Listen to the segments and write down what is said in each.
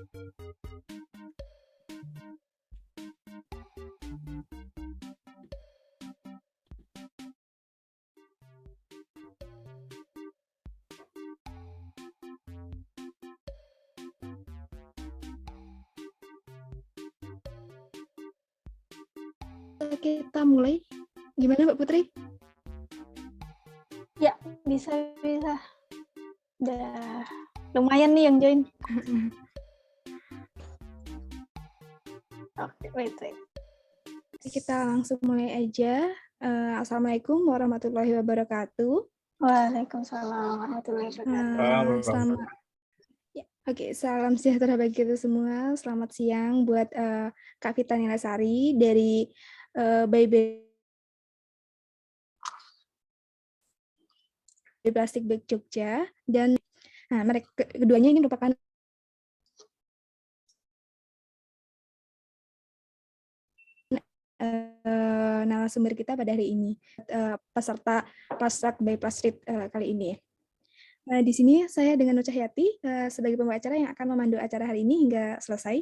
Kita mulai. Gimana Mbak Putri? Ya, bisa. Udah lumayan nih yang join. Oke, wait. Kita langsung mulai aja. Assalamualaikum warahmatullahi wabarakatuh. Waalaikumsalam warahmatullahi wabarakatuh. Salam sejahtera bagi kita semua. Selamat siang buat Kak Vita Nilasari dari Baby Plastik Bag Jogja, dan mereka keduanya ini merupakan narasumber kita pada hari ini, peserta Plastik by Plastik kali ini. Di sini saya dengan Nur Cahyati sebagai pembawa acara yang akan memandu acara hari ini hingga selesai,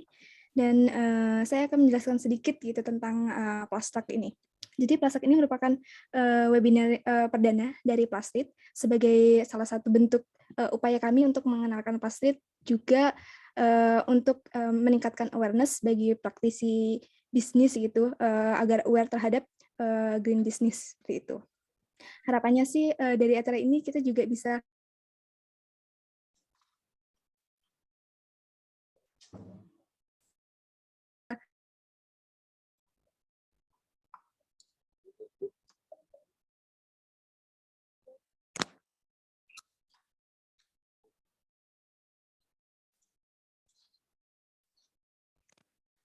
dan saya akan menjelaskan sedikit gitu tentang Plastik ini. Jadi Plastik ini merupakan webinar perdana dari Plastik sebagai salah satu bentuk upaya kami untuk mengenalkan Plastik, juga untuk meningkatkan awareness bagi praktisi bisnis gitu, agar aware terhadap green business seperti itu. Harapannya sih dari acara ini kita juga bisa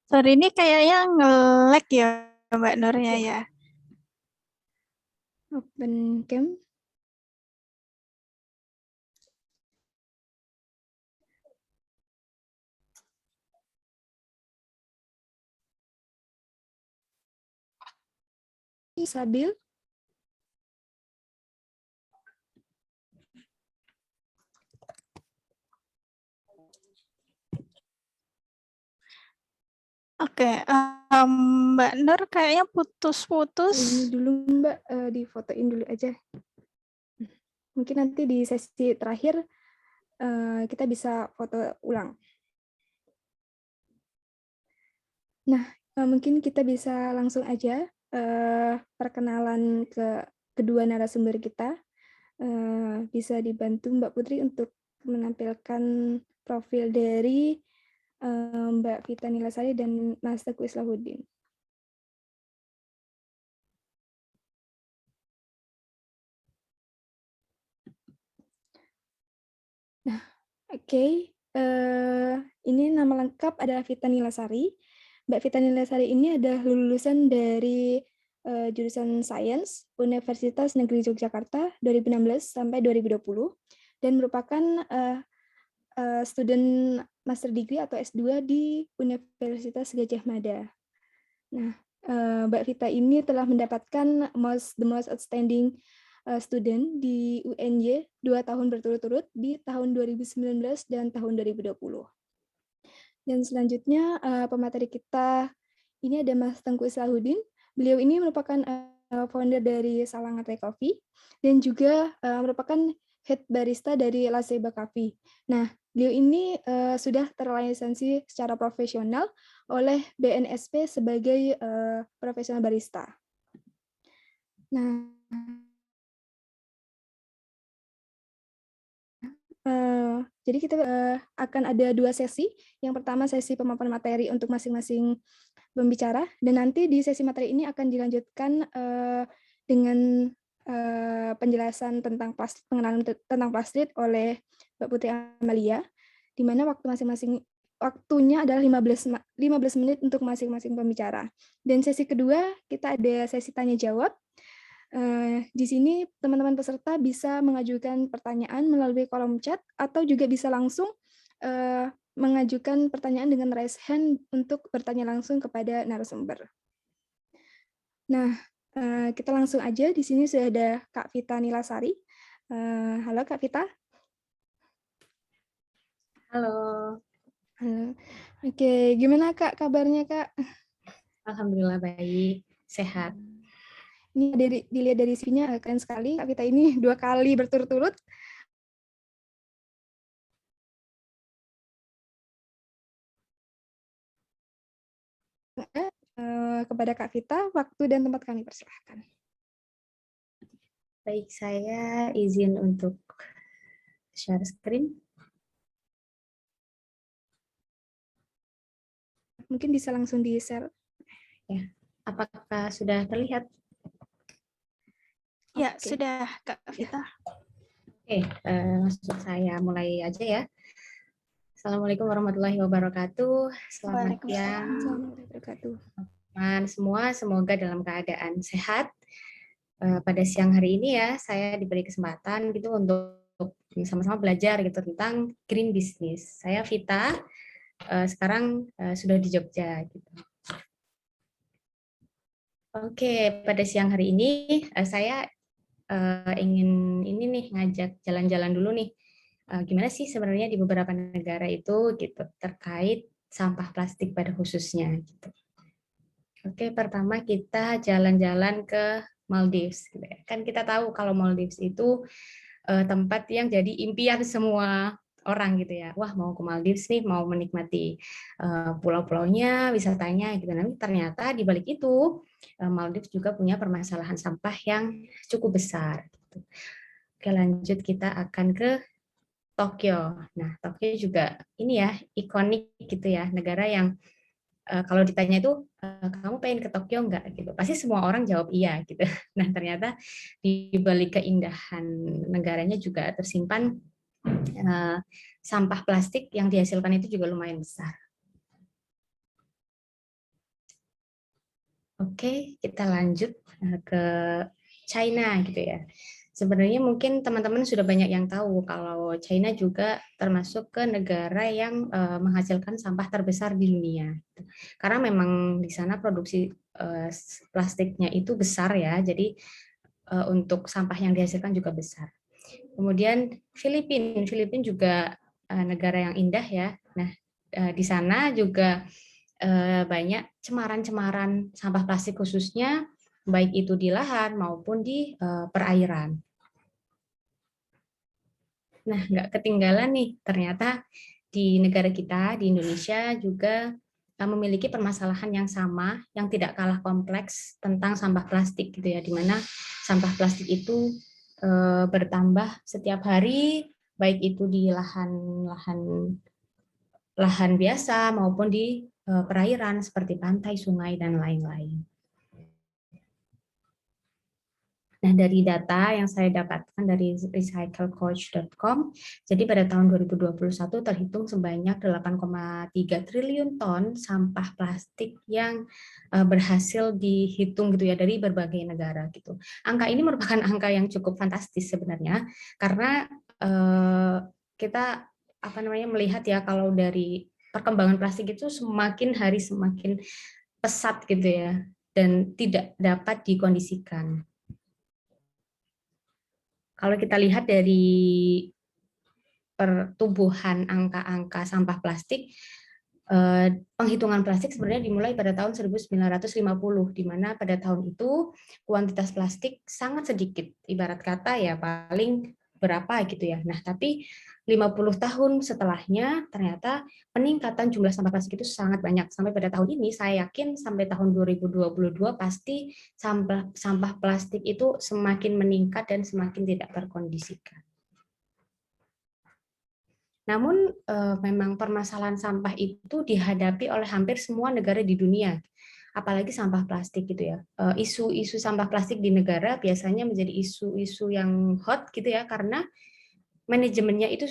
Sorry, ini kayaknya nge-lag ya Mbak Nurnya ya. open cam. Stabil. Oke, Mbak Nur kayaknya putus-putus. Ini dulu Mbak, difotoin dulu aja. Mungkin nanti di sesi terakhir kita bisa foto ulang. Nah, mungkin kita bisa langsung aja perkenalan ke kedua narasumber kita. Bisa dibantu Mbak Putri untuk menampilkan profil dari Mbak Vita Nilasari dan Mas Teguh Islahuddin. Nah, oke. Ini nama lengkap adalah Vita Nilasari. Mbak Vita Nilasari ini adalah lulusan dari jurusan Sains Universitas Negeri Yogyakarta 2016 sampai 2020, dan merupakan student master degree atau S2 di Universitas Gadjah Mada. Nah, Mbak Vita ini telah mendapatkan the most outstanding student di UNY 2 tahun berturut-turut di tahun 2019 dan tahun 2020. Dan selanjutnya pemateri kita ini ada Mas Tengku Islahuddin. Beliau ini merupakan founder dari Salangatai Coffee dan juga merupakan head barista dari La Ceiba Coffee. Nah, beliau ini sudah terlisensi secara profesional oleh BNSP sebagai profesional barista. Nah, jadi kita akan ada 2 sesi. Yang pertama sesi pemaparan materi untuk masing-masing pembicara, dan nanti di sesi materi ini akan dilanjutkan dengan penjelasan tentang plastik, pengenalan tentang plastik oleh Mbak Putri Amalia, di mana waktunya adalah 15 menit untuk masing-masing pembicara. Dan sesi kedua kita ada sesi tanya jawab. Di sini teman-teman peserta bisa mengajukan pertanyaan melalui kolom chat atau juga bisa langsung mengajukan pertanyaan dengan raise hand untuk bertanya langsung kepada narasumber. Nah, kita langsung aja. Di sini sudah ada Kak Vita Nilasari. Halo Kak Vita. Halo. Halo. Oke, gimana Kak kabarnya Kak? Alhamdulillah baik, sehat. Ini dilihat dari CV-nya keren sekali. Kak Vita ini 2 kali berturut-turut. Kepada Kak Vita, waktu dan tempat kami persilahkan. Baik, saya izin untuk share screen. Mungkin bisa langsung di-share. Ya, apakah sudah terlihat? Ya, Oke. sudah Kak Vita. Oke, langsung saya mulai aja ya. Assalamualaikum warahmatullahi wabarakatuh. Selamat siang Assalamualaikum warahmatullahi teman semua, semoga dalam keadaan sehat. Pada siang hari ini ya, saya diberi kesempatan gitu untuk sama-sama belajar gitu tentang green business. Saya Vita, sekarang sudah di Jogja gitu. Oke, pada siang hari ini saya ingin ini nih ngajak jalan-jalan dulu nih. Gimana sih sebenarnya di beberapa negara itu gitu terkait sampah plastik pada khususnya gitu. Oke, pertama kita jalan-jalan ke Maldives gitu ya. Kan kita tahu kalau Maldives itu tempat yang jadi impian semua orang gitu ya. Wah, mau ke Maldives nih, mau menikmati pulau-pulaunya, wisatanya gitu. Tapi ternyata di balik itu Maldives juga punya permasalahan sampah yang cukup besar gitu. Oke, lanjut kita akan ke Tokyo. Nah, Tokyo juga ini ya ikonik gitu ya, negara yang kalau ditanya itu kamu pengen ke Tokyo nggak gitu, pasti semua orang jawab iya gitu. Nah, ternyata di balik keindahan negaranya juga tersimpan sampah plastik yang dihasilkan itu juga lumayan besar. Oke, kita lanjut ke China gitu ya. Sebenarnya mungkin teman-teman sudah banyak yang tahu kalau China juga termasuk ke negara yang menghasilkan sampah terbesar di dunia. Karena memang di sana produksi plastiknya itu besar ya, jadi untuk sampah yang dihasilkan juga besar. Kemudian Filipina juga negara yang indah ya. Nah, di sana juga banyak cemaran-cemaran sampah plastik khususnya baik itu di lahan maupun di perairan. Nah, nggak ketinggalan nih, ternyata di negara kita, di Indonesia juga memiliki permasalahan yang sama, yang tidak kalah kompleks tentang sampah plastik gitu ya, di mana sampah plastik itu bertambah setiap hari, baik itu di lahan biasa maupun di perairan seperti pantai, sungai, dan lain-lain. Nah, dari data yang saya dapatkan dari recyclecoach.com, jadi pada tahun 2021 terhitung sebanyak 8,3 triliun ton sampah plastik yang berhasil dihitung gitu ya dari berbagai negara gitu. Angka ini merupakan angka yang cukup fantastis sebenarnya karena kita melihat ya kalau dari perkembangan plastik itu semakin hari semakin pesat gitu ya dan tidak dapat dikondisikan. Kalau kita lihat dari pertumbuhan angka-angka sampah plastik, penghitungan plastik sebenarnya dimulai pada tahun 1950, di mana pada tahun itu kuantitas plastik sangat sedikit, ibarat kata ya paling berapa gitu ya. Nah, tapi 50 tahun setelahnya ternyata peningkatan jumlah sampah plastik itu sangat banyak. Sampai pada tahun ini saya yakin sampai tahun 2022 pasti sampah plastik itu semakin meningkat dan semakin tidak terkondisikan. Namun memang permasalahan sampah itu dihadapi oleh hampir semua negara di dunia, apalagi sampah plastik gitu ya. Isu-isu sampah plastik di negara biasanya menjadi isu-isu yang hot gitu ya, karena manajemennya itu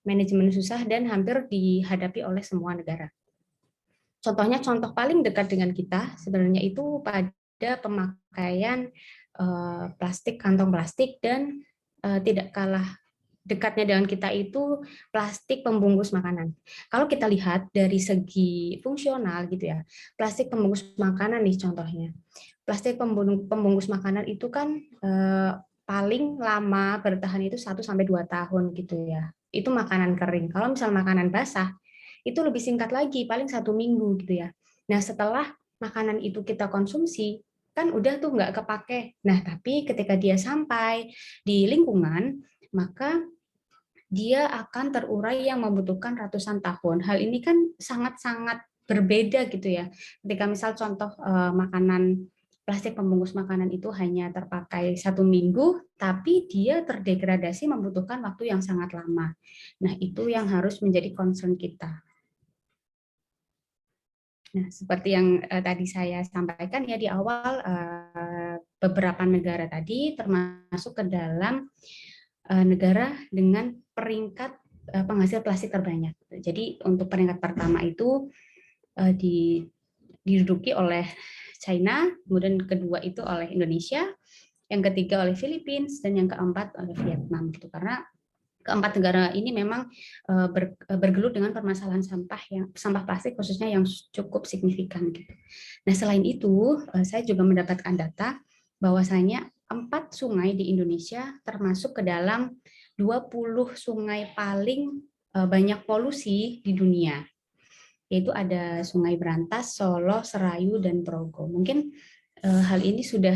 manajemen susah dan hampir dihadapi oleh semua negara. Contohnya, contoh paling dekat dengan kita sebenarnya itu pada pemakaian plastik, kantong plastik, dan tidak kalah dekatnya dengan kita itu plastik pembungkus makanan. Kalau kita lihat dari segi fungsional gitu ya, plastik pembungkus makanan nih contohnya. Plastik pembungkus makanan itu kan paling lama bertahan itu 1-2 tahun gitu ya. Itu makanan kering. Kalau misal makanan basah, itu lebih singkat lagi, paling 1 minggu gitu ya. Nah, setelah makanan itu kita konsumsi, kan udah tuh nggak kepake. Nah, tapi ketika dia sampai di lingkungan, maka dia akan terurai yang membutuhkan ratusan tahun. Hal ini kan sangat-sangat berbeda gitu ya. Ketika misal contoh makanan plastik pembungkus makanan itu hanya terpakai 1 minggu, tapi dia terdegradasi membutuhkan waktu yang sangat lama. Nah, itu yang harus menjadi concern kita. Nah, seperti yang tadi saya sampaikan ya di awal, beberapa negara tadi termasuk ke dalam negara dengan peringkat penghasil plastik terbanyak. Jadi untuk peringkat pertama itu diduduki oleh China, kemudian kedua itu oleh Indonesia, yang ketiga oleh Filipina, dan yang keempat oleh Vietnam. Gitu. Karena keempat negara ini memang bergelut dengan permasalahan sampah plastik khususnya yang cukup signifikan. Gitu. Nah, selain itu, saya juga mendapatkan data bahwasanya 4 sungai di Indonesia termasuk ke dalam 20 sungai paling banyak polusi di dunia. Yaitu ada Sungai Brantas, Solo, Serayu, dan Progo. Mungkin hal ini sudah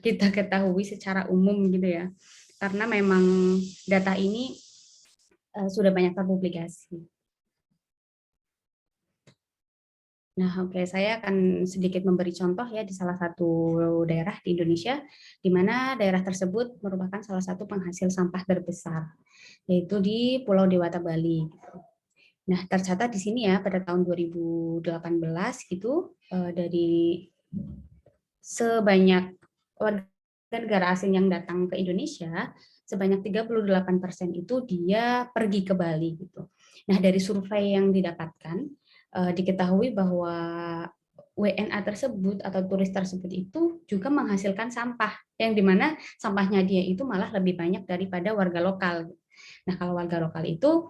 kita ketahui secara umum gitu ya. Karena memang data ini sudah banyak terpublikasi. Nah, oke, saya akan sedikit memberi contoh ya di salah satu daerah di Indonesia, di mana daerah tersebut merupakan salah satu penghasil sampah terbesar, yaitu di Pulau Dewata, Bali. Nah, tercatat di sini ya pada tahun 2018 gitu dari sebanyak warga negara asing yang datang ke Indonesia, sebanyak 38% itu dia pergi ke Bali gitu. Nah, dari survei yang didapatkan diketahui bahwa WNA tersebut atau turis tersebut itu juga menghasilkan sampah yang dimana sampahnya dia itu malah lebih banyak daripada warga lokal. Nah, kalau warga lokal itu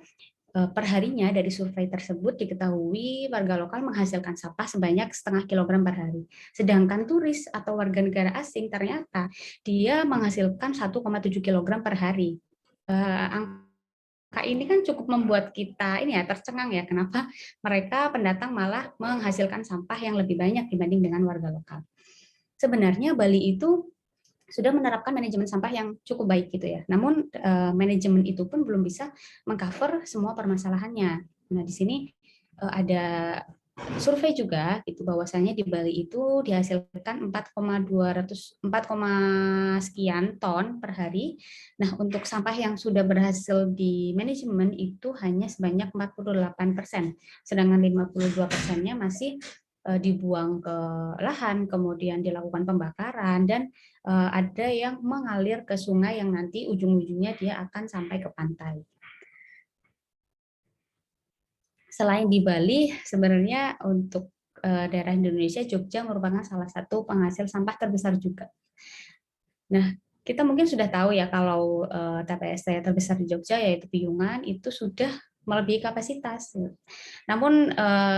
perharinya dari survei tersebut diketahui warga lokal menghasilkan sampah sebanyak 0,5 kilogram per hari. Sedangkan turis atau warga negara asing ternyata dia menghasilkan 1,7 kilogram per hari. Angka ini kan cukup membuat kita ini ya tercengang ya, kenapa mereka pendatang malah menghasilkan sampah yang lebih banyak dibanding dengan warga lokal. Sebenarnya Bali itu sudah menerapkan manajemen sampah yang cukup baik gitu ya. Namun manajemen itu pun belum bisa mengcover semua permasalahannya. Nah, di sini ada survei juga itu bahwasanya di Bali itu dihasilkan 4,200 sekian ton per hari. Nah, untuk sampah yang sudah berhasil di manajemen itu hanya sebanyak 48%, sedangkan 52%-nya masih dibuang ke lahan, kemudian dilakukan pembakaran, dan ada yang mengalir ke sungai yang nanti ujung-ujungnya dia akan sampai ke pantai. Selain di Bali, sebenarnya untuk daerah Indonesia, Jogja merupakan salah satu penghasil sampah terbesar juga. Nah, kita mungkin sudah tahu ya kalau TPST terbesar di Jogja yaitu Piungan itu sudah melebihi kapasitas. Namun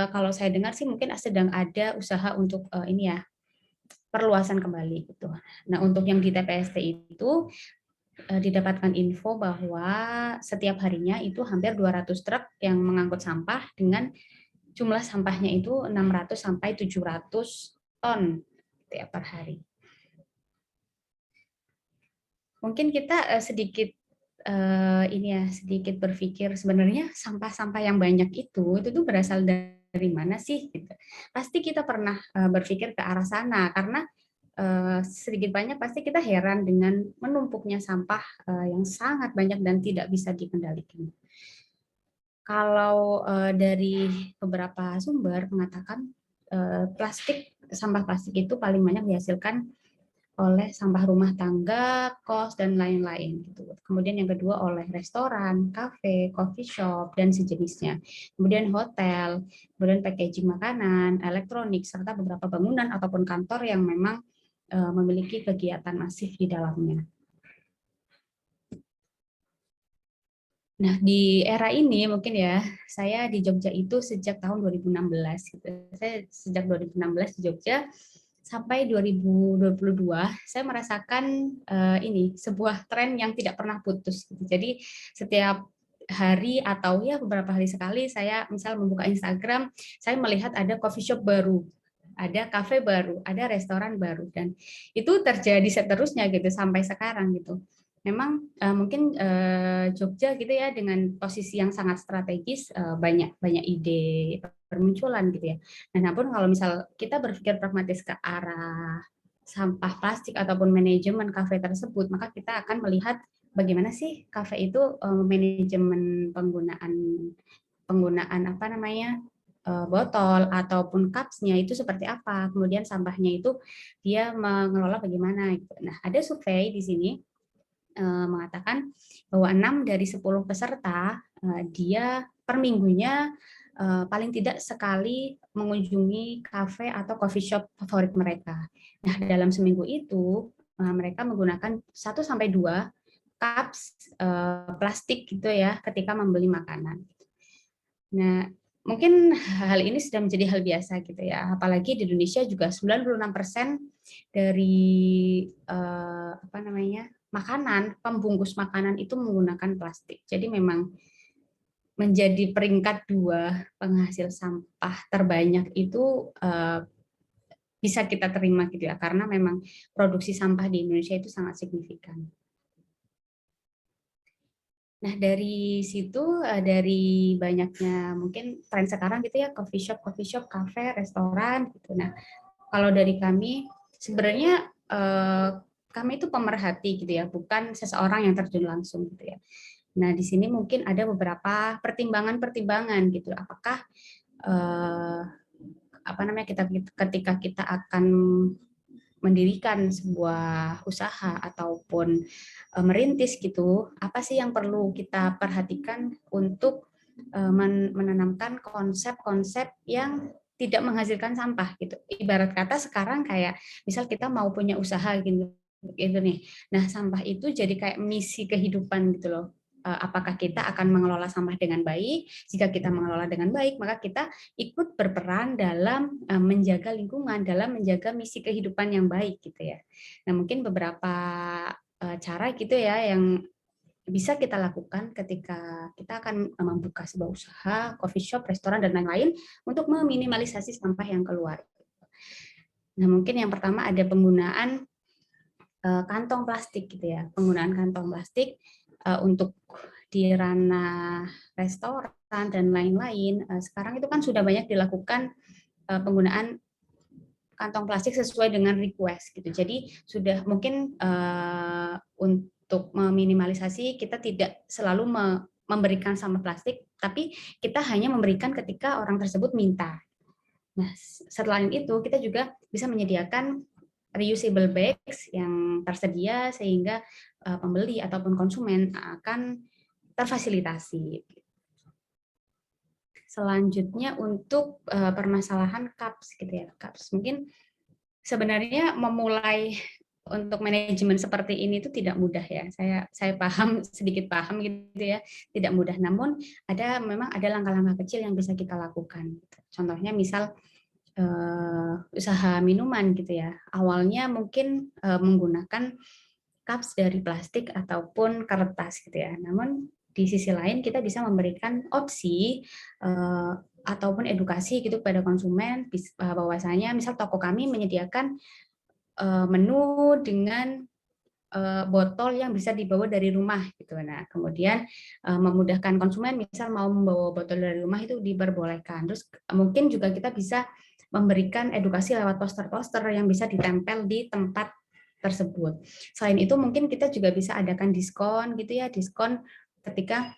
kalau saya dengar sih mungkin sedang ada usaha untuk ini ya perluasan kembali gitu. Nah, untuk yang di TPST itu didapatkan info bahwa setiap harinya itu hampir 200 truk yang mengangkut sampah dengan jumlah sampahnya itu 600 sampai 700 ton tiap per hari. Mungkin kita sedikit sedikit berpikir sebenarnya sampah-sampah yang banyak itu tuh berasal dari mana sih? Gitu. Pasti kita pernah berpikir ke arah sana karena sedikit banyak pasti kita heran dengan menumpuknya sampah yang sangat banyak dan tidak bisa dikendalikan. Kalau dari beberapa sumber mengatakan sampah plastik itu paling banyak dihasilkan oleh sampah rumah tangga, kos, dan lain-lain. Gitu. Kemudian yang kedua oleh restoran, kafe, coffee shop, dan sejenisnya. Kemudian hotel, kemudian packaging makanan, elektronik, serta beberapa bangunan ataupun kantor yang memang memiliki kegiatan masif di dalamnya. Nah, di era ini mungkin ya, saya di Jogja itu sejak tahun 2016. Gitu. Saya sejak 2016 di Jogja, sampai 2022 saya merasakan ini sebuah tren yang tidak pernah putus. Jadi setiap hari atau ya beberapa hari sekali saya misal membuka Instagram, saya melihat ada coffee shop baru, ada kafe baru, ada restoran baru, dan itu terjadi seterusnya gitu sampai sekarang gitu. Memang mungkin Jogja gitu ya dengan posisi yang sangat strategis, banyak ide bermunculan gitu ya. Nah, namun kalau misal kita berpikir pragmatis ke arah sampah plastik ataupun manajemen kafe tersebut, maka kita akan melihat bagaimana sih kafe itu manajemen penggunaan apa namanya botol ataupun cups-nya itu seperti apa, kemudian sampahnya itu dia mengelola bagaimana gitu. Nah, ada survei di sini mengatakan bahwa 6 dari 10 peserta dia per minggunya paling tidak sekali mengunjungi kafe atau coffee shop favorit mereka. Nah, dalam seminggu itu mereka menggunakan 1 sampai 2 cups plastik gitu ya ketika membeli makanan. Nah, mungkin hal ini sudah menjadi hal biasa gitu ya. Apalagi di Indonesia juga 96% dari apa namanya? Makanan, pembungkus makanan itu menggunakan plastik. Jadi memang menjadi peringkat 2 penghasil sampah terbanyak itu bisa kita terima gitu ya, karena memang produksi sampah di Indonesia itu sangat signifikan. Nah, dari situ, dari banyaknya mungkin tren sekarang gitu ya, coffee shop, kafe, restoran gitu. Nah, kalau dari kami sebenarnya kami itu pemerhati gitu ya, bukan seseorang yang terjun langsung gitu ya. Nah, di sini mungkin ada beberapa pertimbangan-pertimbangan gitu. Apakah apa namanya ketika kita akan mendirikan sebuah usaha ataupun merintis gitu, apa sih yang perlu kita perhatikan untuk menanamkan konsep-konsep yang tidak menghasilkan sampah gitu. Ibarat kata sekarang kayak misal kita mau punya usaha gitu nih. Nah, sampah itu jadi kayak misi kehidupan gitu loh. Apakah kita akan mengelola sampah dengan baik? Jika kita mengelola dengan baik, maka kita ikut berperan dalam menjaga lingkungan, dalam menjaga misi kehidupan yang baik gitu ya. Nah, mungkin beberapa cara gitu ya yang bisa kita lakukan ketika kita akan membuka sebuah usaha, coffee shop, restoran, dan lain-lain untuk meminimalisasi sampah yang keluar. Nah, mungkin yang pertama ada penggunaan kantong plastik gitu ya. Penggunaan kantong plastik untuk di ranah restoran dan lain-lain. Sekarang itu kan sudah banyak dilakukan penggunaan kantong plastik sesuai dengan request gitu. Jadi sudah mungkin untuk meminimalisasi kita tidak selalu memberikan sampah plastik, tapi kita hanya memberikan ketika orang tersebut minta. Nah, selain itu kita juga bisa menyediakan reusable bags yang tersedia sehingga pembeli ataupun konsumen akan terfasilitasi. Selanjutnya untuk permasalahan cups gitu ya. Cups mungkin sebenarnya memulai untuk manajemen seperti ini itu tidak mudah ya. Saya paham, sedikit paham gitu ya, tidak mudah. Namun memang ada langkah-langkah kecil yang bisa kita lakukan. Contohnya misal usaha minuman gitu ya. Awalnya mungkin menggunakan cups dari plastik ataupun kertas gitu ya. Namun di sisi lain kita bisa memberikan opsi ataupun edukasi gitu kepada konsumen bahwasanya misal toko kami menyediakan menu dengan botol yang bisa dibawa dari rumah gitu. Nah, kemudian memudahkan konsumen misal mau membawa botol dari rumah itu diperbolehkan. Terus mungkin juga kita bisa memberikan edukasi lewat poster-poster yang bisa ditempel di tempat tersebut. Selain itu mungkin kita juga bisa adakan diskon gitu ya, diskon ketika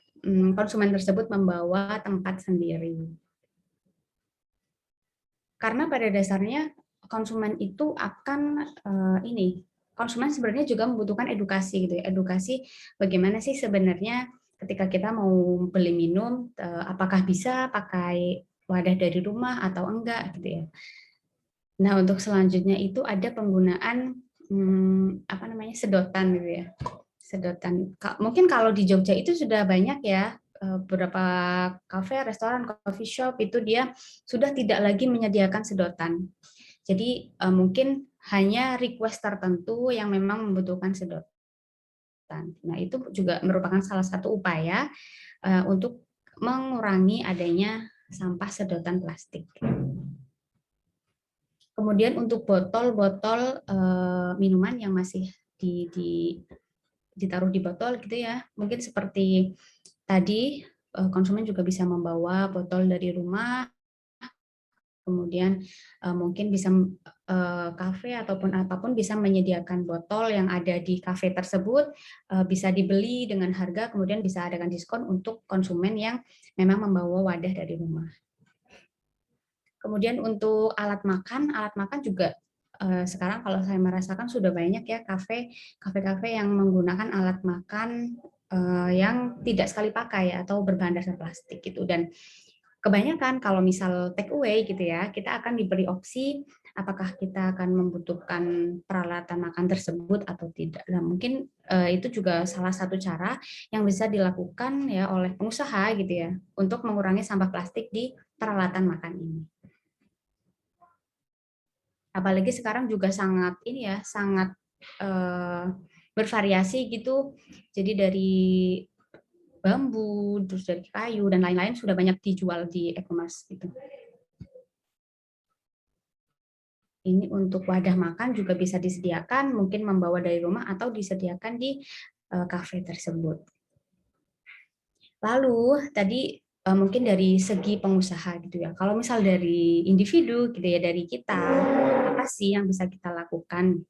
konsumen tersebut membawa tempat sendiri. Karena pada dasarnya konsumen itu akan konsumen sebenarnya juga membutuhkan edukasi gitu ya. Edukasi bagaimana sih sebenarnya ketika kita mau beli minum apakah bisa pakai wadah dari rumah atau enggak gitu ya. Nah, untuk selanjutnya itu ada penggunaan sedotan gitu ya. Sedotan. Mungkin kalau di Jogja itu sudah banyak ya beberapa kafe, restoran, coffee shop itu dia sudah tidak lagi menyediakan sedotan. Jadi mungkin hanya request tertentu yang memang membutuhkan sedotan. Nah, itu juga merupakan salah satu upaya untuk mengurangi adanya sampah sedotan plastik. Kemudian untuk botol-botol minuman yang masih ditaruh di botol gitu ya, mungkin seperti tadi konsumen juga bisa membawa botol dari rumah, kemudian mungkin bisa kafe ataupun apapun bisa menyediakan botol yang ada di kafe tersebut, bisa dibeli dengan harga, kemudian bisa adakan diskon untuk konsumen yang memang membawa wadah dari rumah. Kemudian untuk alat makan juga sekarang kalau saya merasakan sudah banyak ya kafe-kafe yang menggunakan alat makan yang tidak sekali pakai atau berbahan dasar plastik gitu. Dan kebanyakan kalau misal take away gitu ya, kita akan diberi opsi apakah kita akan membutuhkan peralatan makan tersebut atau tidak. Nah, mungkin itu juga salah satu cara yang bisa dilakukan ya oleh pengusaha gitu ya untuk mengurangi sampah plastik di peralatan makan ini. Apalagi sekarang juga sangat ini ya, sangat bervariasi gitu. Jadi dari bambu, terus dari kayu dan lain-lain sudah banyak dijual di e-commerce gitu. Ini untuk wadah makan juga bisa disediakan, mungkin membawa dari rumah atau disediakan di kafe tersebut. Lalu tadi mungkin dari segi pengusaha gitu ya. Kalau misal dari individu gitu ya, dari kita, apa sih yang bisa kita lakukan?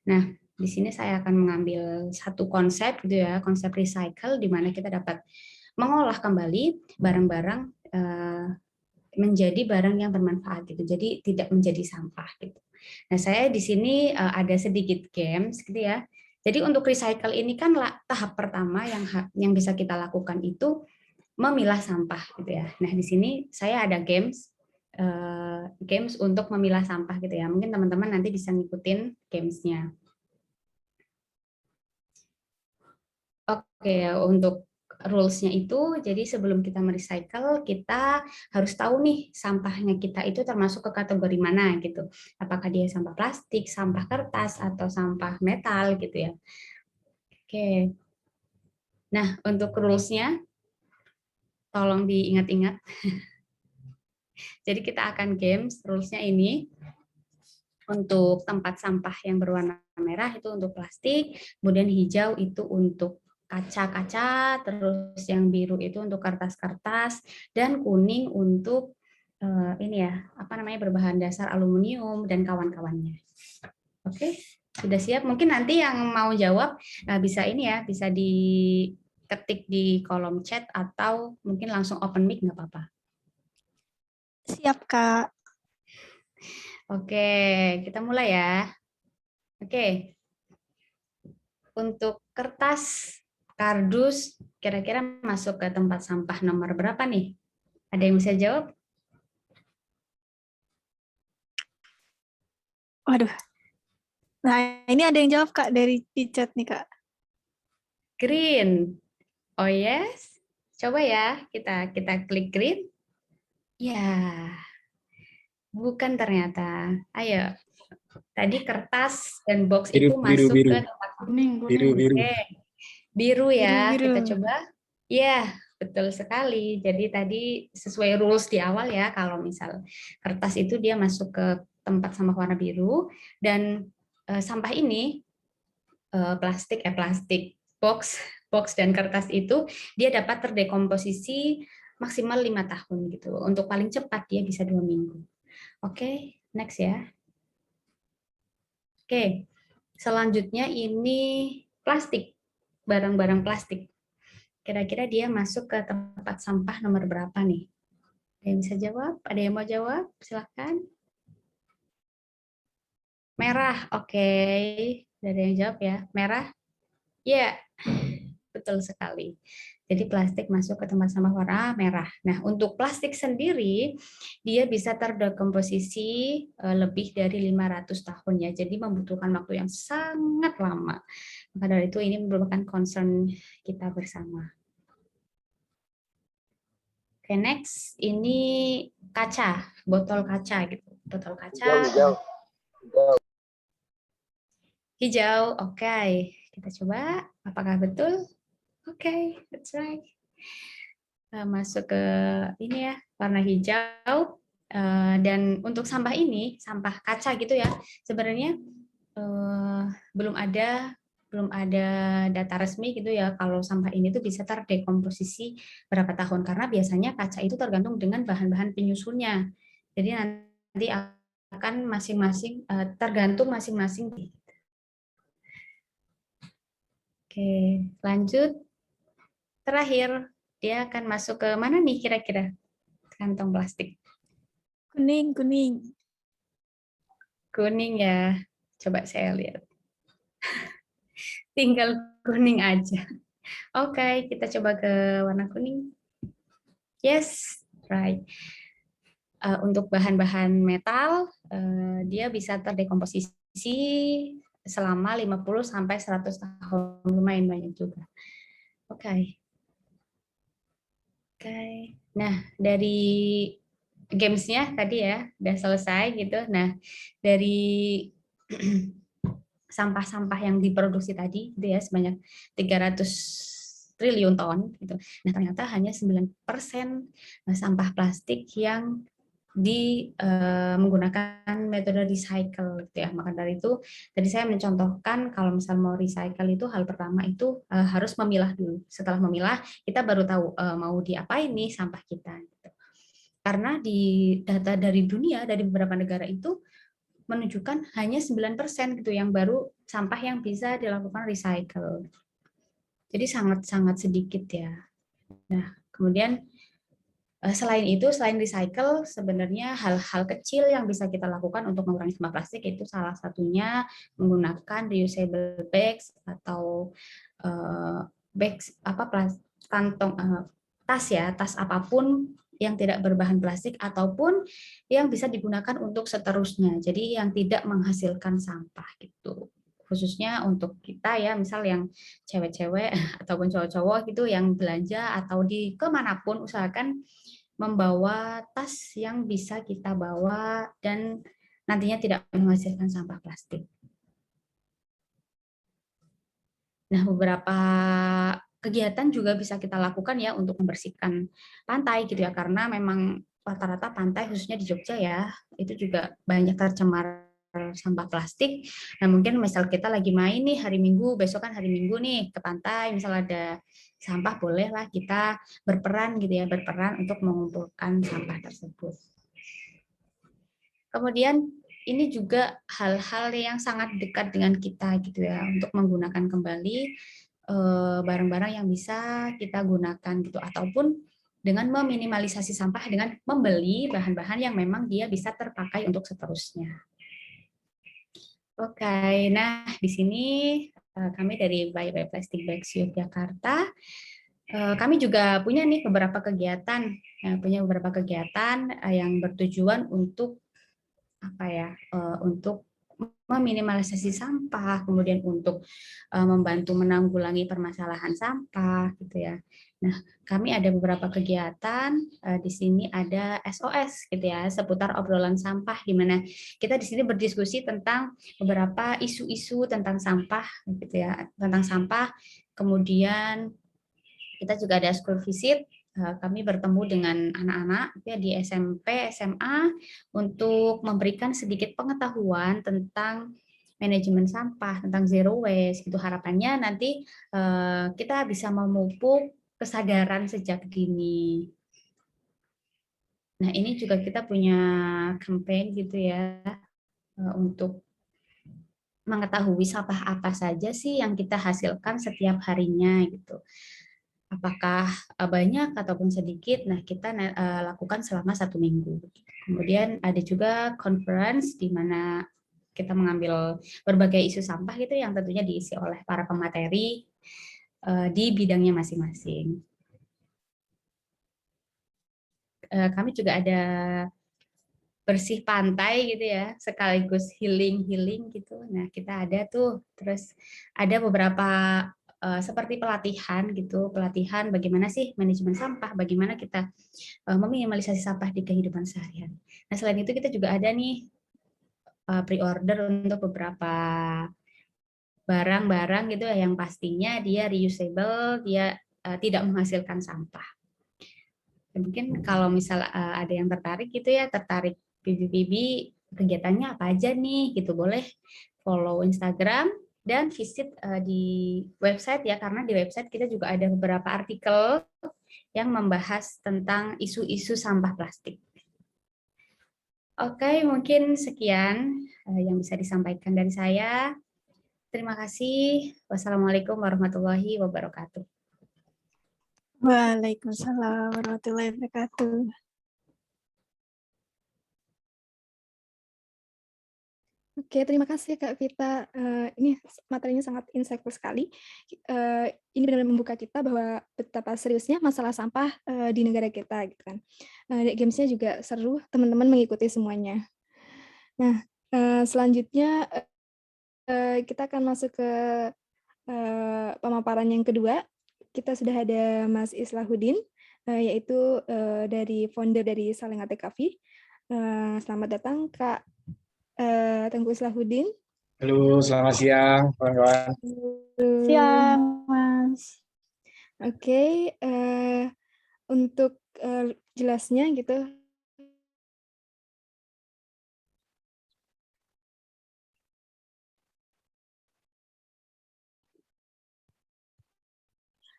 Nah, di sini saya akan mengambil satu konsep gitu ya, konsep recycle di mana kita dapat mengolah kembali barang-barang menjadi barang yang bermanfaat gitu. Jadi tidak menjadi sampah gitu. Nah, saya di sini ada sedikit games gitu ya. Jadi untuk recycle ini kan tahap pertama yang bisa kita lakukan itu memilah sampah gitu ya. Nah, di sini saya ada games untuk memilah sampah gitu ya. Mungkin teman-teman nanti bisa ngikutin gamesnya. Oke, untuk rules-nya itu, jadi sebelum kita merecycle, kita harus tahu nih sampahnya kita itu termasuk ke kategori mana gitu. Apakah dia sampah plastik, sampah kertas, atau sampah metal gitu ya. Oke. Nah, untuk rules-nya, tolong diingat-ingat. Jadi kita akan games, rules-nya ini. Untuk tempat sampah yang berwarna merah itu untuk plastik, kemudian hijau itu untuk kaca-kaca, terus yang biru itu untuk kertas-kertas, dan kuning untuk ini ya, apa namanya, berbahan dasar aluminium dan kawan-kawannya. Oke, sudah siap? Mungkin nanti yang mau jawab bisa ini ya, bisa diketik di kolom chat atau mungkin langsung open mic nggak apa-apa. Siap, Kak. Oke, kita mulai ya. Oke. Untuk kertas, kardus, kira-kira masuk ke tempat sampah nomor berapa nih? Ada yang bisa jawab? Waduh. Nah, ini ada yang jawab, Kak, dari di chat nih, Kak. Green. Oh yes. Coba ya, kita klik green. Ya, bukan ternyata. Ayo. Tadi kertas dan box itu masuk ke tempat kuning. Oke. Biru ya, Biru-biru. kita coba. Ya, betul sekali. Jadi tadi sesuai rules di awal ya, kalau misal kertas itu dia masuk ke tempat sampah warna biru, dan sampah ini plastik box dan kertas itu dia dapat terdekomposisi maksimal 5 tahun gitu. Untuk paling cepat dia bisa 2 minggu. Oke, next ya. Oke, selanjutnya ini plastik, barang-barang plastik. Kira-kira dia masuk ke tempat sampah nomor berapa nih? Ada yang bisa jawab? Ada yang mau jawab? Silahkan. Merah, oke. Ada yang jawab ya? Merah? Ya, betul sekali. Jadi plastik masuk ke tempat sampah warna merah. Nah, untuk plastik sendiri, dia bisa terdekomposisi lebih dari 500 tahun ya. Jadi membutuhkan waktu yang sangat lama. Maka dari itu ini merupakan concern kita bersama. Oke, next ini kaca, botol kaca gitu. Botol kaca. Hijau, oke. Kita coba apakah betul? Oke, that's right. masuk ke ini ya, warna hijau. Dan untuk sampah ini, sampah kaca gitu ya, sebenarnya belum ada data resmi gitu ya kalau sampah ini tuh bisa terdekomposisi berapa tahun, karena biasanya kaca itu tergantung dengan bahan-bahan penyusunnya. Jadi nanti akan masing-masing tergantung masing-masing. Oke, lanjut. Terakhir, dia akan masuk ke mana nih kira-kira? Kantong plastik. Kuning. Kuning ya. Coba saya lihat. Tinggal kuning aja. Oke, kita coba ke warna kuning. Yes, right. Untuk bahan-bahan metal, dia bisa terdekomposisi selama 50 sampai 100 tahun, lumayan banyak juga. Oke. Nah, dari games-nya tadi ya udah selesai gitu. Nah, dari sampah-sampah yang diproduksi tadi itu ya sebanyak 300 triliun ton gitu. Nah, ternyata hanya 9% sampah plastik yang menggunakan metode recycle gitu ya. Maka dari itu tadi saya mencontohkan kalau misal mau recycle itu hal pertama itu harus memilah dulu. Setelah memilah kita baru tahu mau diapain nih sampah kita gitu. Karena di data dari dunia dari beberapa negara itu menunjukkan hanya 9% gitu yang baru sampah yang bisa dilakukan recycle. Jadi sangat-sangat sedikit ya. Nah, kemudian selain itu, selain recycle, sebenarnya hal-hal kecil yang bisa kita lakukan untuk mengurangi sampah plastik itu salah satunya menggunakan reusable bags atau bags kantong tas ya, tas apapun yang tidak berbahan plastik ataupun yang bisa digunakan untuk seterusnya. Jadi yang tidak menghasilkan sampah gitu. Khususnya untuk kita ya, misal yang cewek-cewek ataupun cowok-cowok gitu yang belanja atau di kemanapun usahakan membawa tas yang bisa kita bawa dan nantinya tidak menghasilkan sampah plastik. Nah, beberapa kegiatan juga bisa kita lakukan ya untuk membersihkan pantai gitu ya, karena memang rata-rata pantai khususnya di Jogja ya, itu juga banyak tercemar sampah plastik. Nah, mungkin misal kita lagi main nih hari Minggu, besok kan hari Minggu nih ke pantai, misal ada sampah, bolehlah kita berperan gitu ya, berperan untuk mengumpulkan sampah tersebut. Kemudian ini juga hal-hal yang sangat dekat dengan kita gitu ya, untuk menggunakan kembali barang-barang yang bisa kita gunakan gitu, ataupun dengan meminimalisasi sampah dengan membeli bahan-bahan yang memang dia bisa terpakai untuk seterusnya. Oke, nah di sini kami dari Bye Bye Plastic Bags Yogyakarta, kami juga punya nih beberapa kegiatan, yang bertujuan untuk untuk meminimalisasi sampah, kemudian untuk membantu menanggulangi permasalahan sampah, gitu ya. Nah, kami ada beberapa kegiatan di sini ada SOS, gitu ya, seputar obrolan sampah, di mana kita di sini berdiskusi tentang beberapa isu-isu tentang sampah, gitu ya, tentang sampah. Kemudian kita juga ada school visit. Kami bertemu dengan anak-anak ya di SMP, SMA untuk memberikan sedikit pengetahuan tentang manajemen sampah, tentang zero waste. Itu harapannya nanti kita bisa memupuk kesadaran sejak dini. Nah, ini juga kita punya campaign gitu ya untuk mengetahui sampah apa saja sih yang kita hasilkan setiap harinya gitu. Apakah banyak ataupun sedikit, nah kita lakukan selama 1 minggu. Kemudian ada juga conference di mana kita mengambil berbagai isu sampah gitu yang tentunya diisi oleh para pemateri di bidangnya masing-masing. Kami juga ada bersih pantai gitu ya, sekaligus healing gitu. Nah, kita ada tuh, terus ada beberapa seperti pelatihan gitu, pelatihan bagaimana sih manajemen sampah, bagaimana kita meminimalisasi sampah di kehidupan sehari-hari. Nah, selain itu kita juga ada nih pre-order untuk beberapa barang-barang gitu yang pastinya dia reusable, dia tidak menghasilkan sampah. Mungkin kalau misal ada yang tertarik gitu ya, tertarik PBPB, kegiatannya apa aja nih gitu, boleh follow Instagram dan visit di website ya, karena di website kita juga ada beberapa artikel yang membahas tentang isu-isu sampah plastik. Oke, mungkin sekian yang bisa disampaikan dari saya. Terima kasih. Wassalamualaikum warahmatullahi wabarakatuh. Waalaikumsalam warahmatullahi wabarakatuh. Oke, terima kasih Kak Vita. Ini materinya sangat insightful sekali. Ini benar-benar membuka kita bahwa betapa seriusnya masalah sampah di negara kita, gitu kan. Gamesnya juga seru, teman-teman mengikuti semuanya. Nah, selanjutnya kita akan masuk ke pemaparan yang kedua. Kita sudah ada Mas Islahuddin, yaitu dari founder dari Salengate Coffee. Selamat datang Kak Tengku Islahuddin. Halo, selamat siang, kawan-kawan. Siang, Mas. Oke, untuk jelasnya gitu.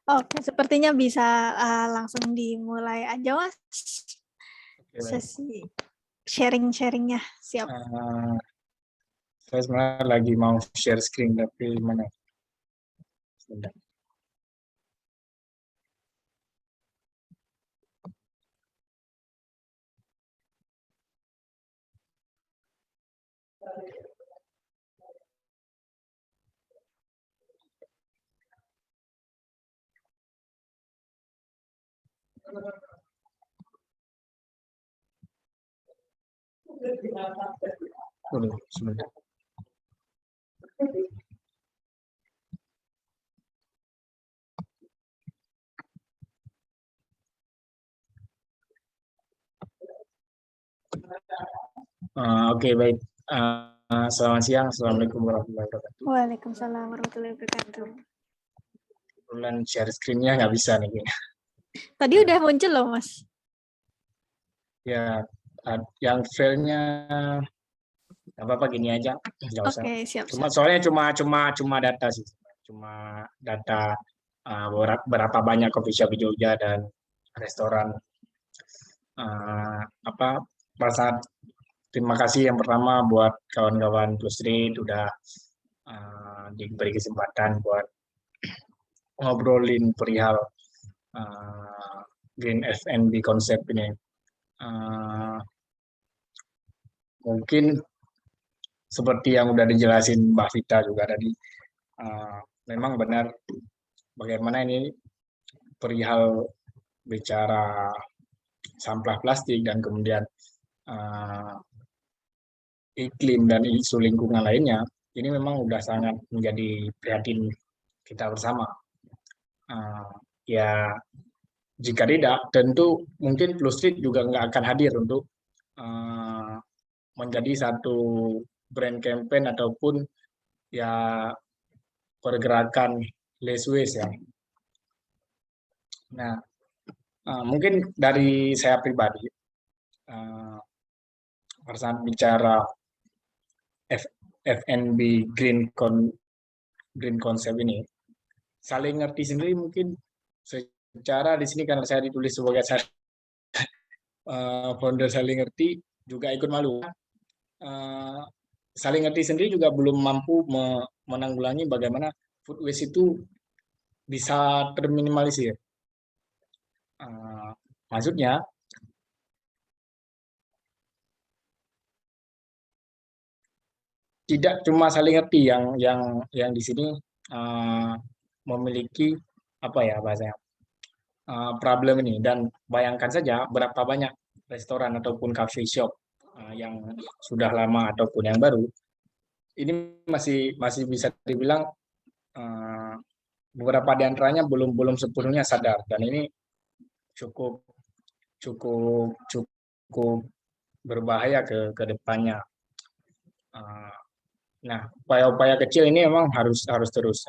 Oke, sepertinya bisa langsung dimulai aja, Mas. Sesi sharing-sharingnya, siap. Saya sebenarnya lagi mau share screen, tapi mana? Sebentar. Sebentar. Oke, baik. Selamat siang, Assalamualaikum warahmatullahi wabarakatuh. Waalaikumsalam warahmatullahi wabarakatuh. Kebetulan share screen-nya nggak bisa nih. Tadi udah muncul loh, Mas. Ya, yang file-nya apa-apa gini aja, nggak usah. Oke, siap. Soalnya cuma data sih, cuma data berapa banyak coffee shop di Jogja dan restoran. Terima kasih yang pertama buat kawan-kawan Plus Street udah diberi kesempatan buat ngobrolin perihal Green F&B konsep ini. Mungkin seperti yang udah dijelasin Mbak Vita juga tadi, memang benar bagaimana ini perihal bicara sampah plastik dan kemudian iklim dan isu lingkungan lainnya, ini memang udah sangat menjadi prihatin kita bersama. Ya, jika tidak, tentu mungkin Plus Street juga nggak akan hadir untuk menjadi satu brand campaign ataupun ya pergerakan less waste ya. Nah, mungkin dari saya pribadi, pada saat bicara F&B green concept ini, saling ngerti sendiri mungkin secara di sini karena saya ditulis sebagai founder saling ngerti juga ikut malu. Saling ngerti sendiri juga belum mampu menanggulangi bagaimana food waste itu bisa terminimalisir. Maksudnya tidak cuma saling ngerti yang di sini memiliki apa ya bahasanya problem ini, dan bayangkan saja berapa banyak restoran ataupun coffee shop yang sudah lama ataupun yang baru ini masih bisa dibilang beberapa di antaranya belum sepenuhnya sadar, dan ini cukup berbahaya ke depannya. Nah, upaya-upaya kecil ini memang harus terus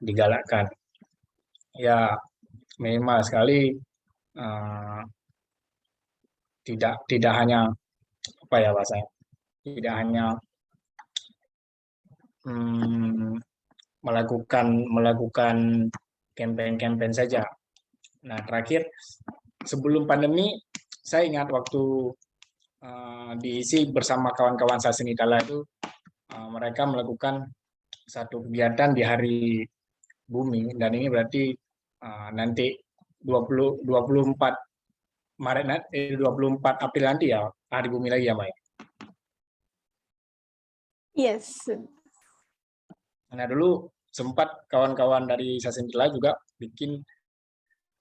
digalakkan. Ya, minimal sekali, tidak hanya apa ya bahasanya, tidak hanya melakukan campaign-campaign saja. Nah, terakhir sebelum pandemi, saya ingat waktu diisi bersama kawan-kawan saya seni tala itu, mereka melakukan satu kegiatan di hari bumi, dan ini berarti nanti 24 Maret 24 April nanti ya hari bumi lagi ya, Mbak. Yes. Nah, dulu sempat kawan-kawan dari Sasentila juga bikin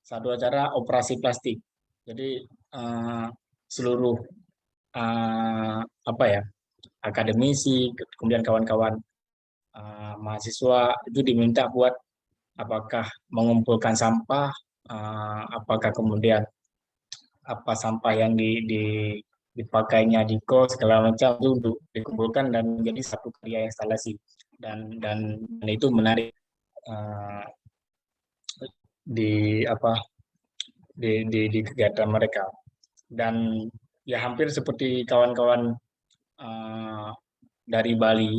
satu acara operasi plastik. Jadi seluruh apa ya, akademisi, kemudian kawan-kawan mahasiswa itu diminta buat apakah mengumpulkan sampah, apakah kemudian apa sampah yang dipakainya di kos segala macam itu untuk dikumpulkan dan menjadi satu karya instalasi, dan itu menarik di apa di kegiatan mereka. Dan ya hampir seperti kawan-kawan dari Bali,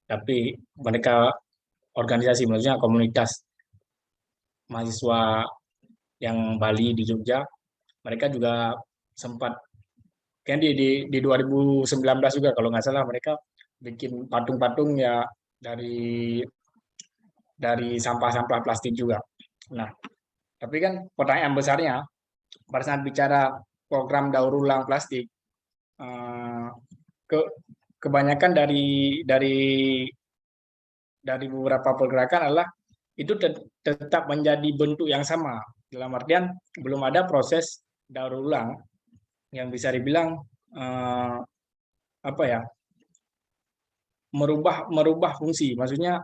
tapi mereka organisasi, maksudnya komunitas mahasiswa yang Bali di Jogja, mereka juga sempat kan di 2019 juga kalau nggak salah, mereka bikin patung-patung ya dari sampah-sampah plastik juga. Nah, tapi kan pertanyaan besarnya pada saat bicara program daur ulang plastik, ke kebanyakan dari beberapa pergerakan adalah itu tetap menjadi bentuk yang sama, dalam artian belum ada proses daur ulang yang bisa dibilang apa ya, merubah fungsi, maksudnya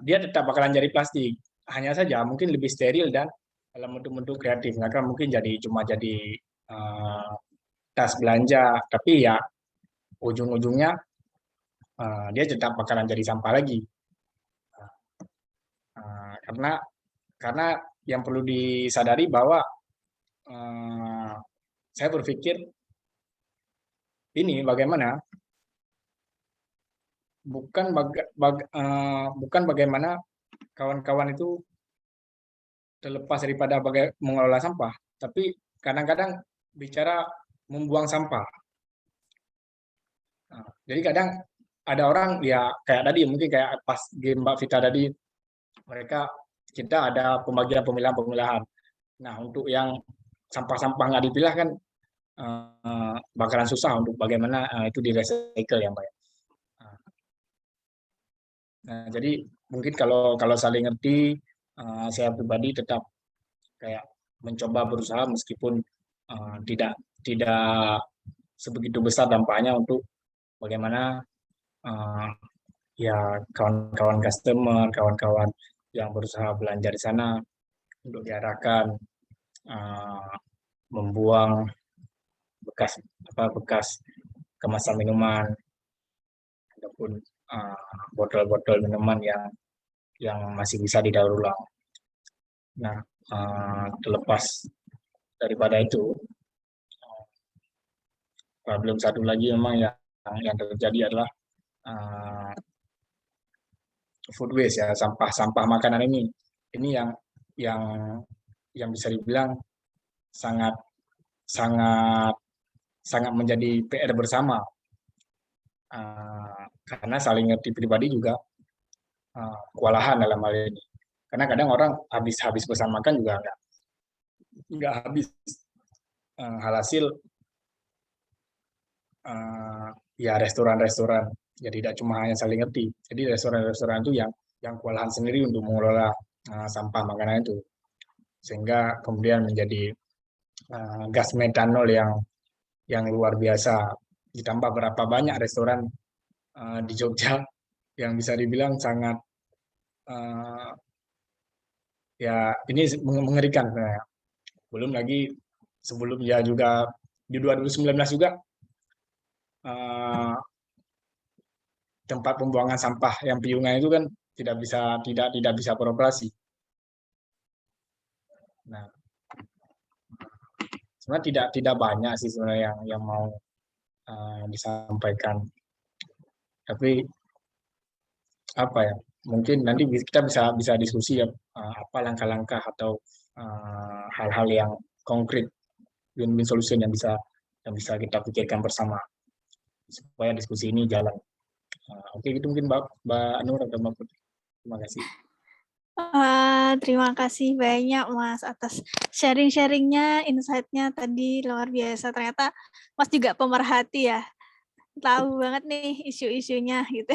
dia tetap bakalan jadi plastik, hanya saja mungkin lebih steril dan dalam bentuk-bentuk kreatif, maka mungkin cuma jadi tas belanja, tapi ya ujung-ujungnya dia tetap bakalan jadi sampah lagi. Karena yang perlu disadari bahwa saya berpikir ini bagaimana bukan bagaimana kawan-kawan itu terlepas daripada mengelola sampah, tapi kadang-kadang bicara membuang sampah. Jadi kadang ada orang ya kayak tadi, mungkin kayak pas game Mbak Vita tadi, kita ada pemilahan. Nah, untuk yang sampah-sampah nggak dipilah kan bakalan susah untuk bagaimana itu di recycle ya, Mbak. Nah, jadi mungkin kalau saling ngerti, saya pribadi tetap kayak mencoba berusaha meskipun tidak sebegitu besar dampaknya untuk bagaimana ya kawan-kawan customer, kawan-kawan yang berusaha belanja di sana untuk diarahkan membuang bekas kemasan minuman ataupun botol-botol minuman yang masih bisa didaur ulang. Nah, terlepas daripada itu, problem satu lagi memang yang terjadi adalah food waste ya, sampah makanan ini yang bisa dibilang sangat menjadi PR bersama, karena saling ngerti pribadi juga kewalahan dalam hal ini, karena kadang orang habis pesan makan juga nggak habis, hasil ya restoran ya tidak cuma hanya saling ngerti, jadi restoran itu yang kewalahan sendiri untuk mengelola sampah makanan itu, sehingga kemudian menjadi gas metanol yang luar biasa, ditambah berapa banyak restoran di Jogja yang bisa dibilang sangat ya ini mengerikan sebenarnya. Belum lagi sebelumnya juga di 2019 juga tempat pembuangan sampah yang piungan itu kan tidak bisa beroperasi. Nah, sebenarnya tidak banyak sih sebenarnya yang mau disampaikan. Tapi apa ya? Mungkin nanti kita bisa diskusi ya, apa langkah-langkah atau hal-hal yang konkret win-win solution yang bisa kita pikirkan bersama supaya diskusi ini jalan. Oke, gitu mungkin Mbak Nur atau Mbak Putri. Terima kasih. Terima kasih banyak Mas atas sharing-sharingnya, insight-nya tadi luar biasa. Ternyata Mas juga pemerhati ya, tahu banget nih isu-isunya gitu.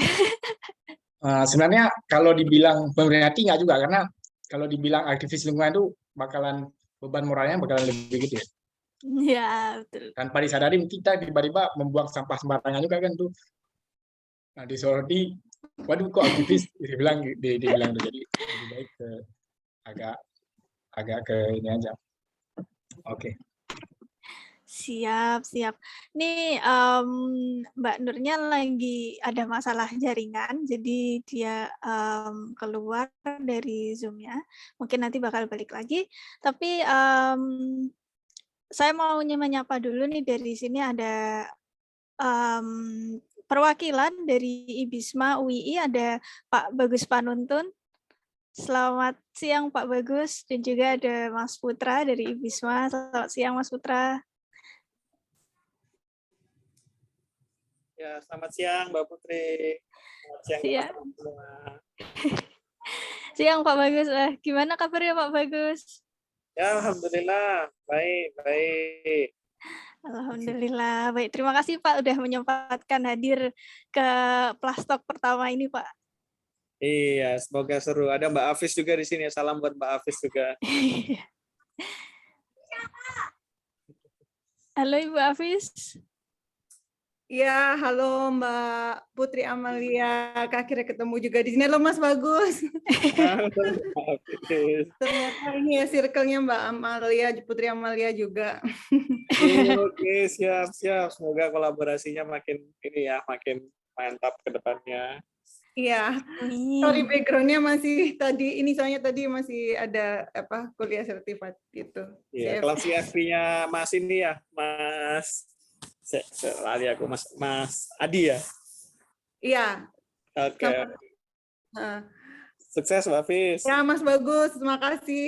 Sebenarnya kalau dibilang pemerhati nggak juga, karena kalau dibilang aktivis lingkungan itu bakalan beban moralnya bakalan lebih gede. Ya, betul. Tanpa disadari kita tiba-tiba membuang sampah sembarangan juga kan tuh. Nah, disoroti, waduh kok aktivis dibilang tuh. Jadi lebih baik ke agak ke ini aja. Oke. Siap. Nih Mbak Nurnya lagi ada masalah jaringan, jadi dia keluar dari Zoom-nya. Mungkin nanti bakal balik lagi. Tapi saya mau menyapa dulu nih, dari sini ada perwakilan dari IBISMA UII, ada Pak Bagus Panuntun. Selamat siang Pak Bagus, dan juga ada Mas Putra dari IBISMA. Selamat siang Mas Putra. Ya, selamat siang Mbak Putri. Selamat siang teman-teman semua. Siang Pak Bagus. Gimana kabarnya Pak Bagus? Ya, alhamdulillah baik. Alhamdulillah baik. Terima kasih Pak udah menyempatkan hadir ke Plastalk pertama ini Pak. Iya, semoga seru. Ada Mbak Afis juga di sini. Salam buat Mbak Afis juga. Halo Ibu Afis. Ya, halo Mbak Putri Amalia. Akhirnya ketemu juga di sini. Halo Mas Bagus. Ternyata ini ya circle-nya Mbak Amalia, Putri Amalia juga. Oke, siap. Semoga kolaborasinya makin mantap ke depannya. Iya. Sorry background-nya masih soalnya tadi masih ada kuliah sertifikat gitu. Iya, kelas CFP-nya Mas ini ya, Mas Mas Adi ya? Iya. Oke. Sukses Mbak Fis. Ya Mas Bagus, terima kasih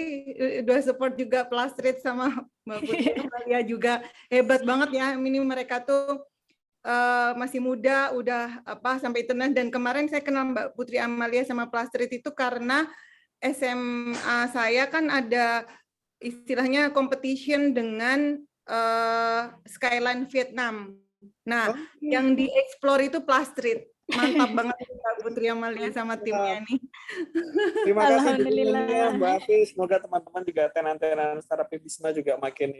udah support juga Plastreet sama Mbak Putri Amalia juga. Hebat banget ya, ini mereka tuh masih muda, udah sampai internet. Dan kemarin saya kenal Mbak Putri Amalia sama Plastreet itu karena SMA saya kan ada istilahnya competition dengan Skyline Vietnam. Nah, yang di-explore itu Plastreet. Mantap banget Mbak Putri Amalia sama timnya nih. Terima kasih dukungannya Mbak Afis. Semoga teman-teman juga tenan-tenan startup IBISMA juga makin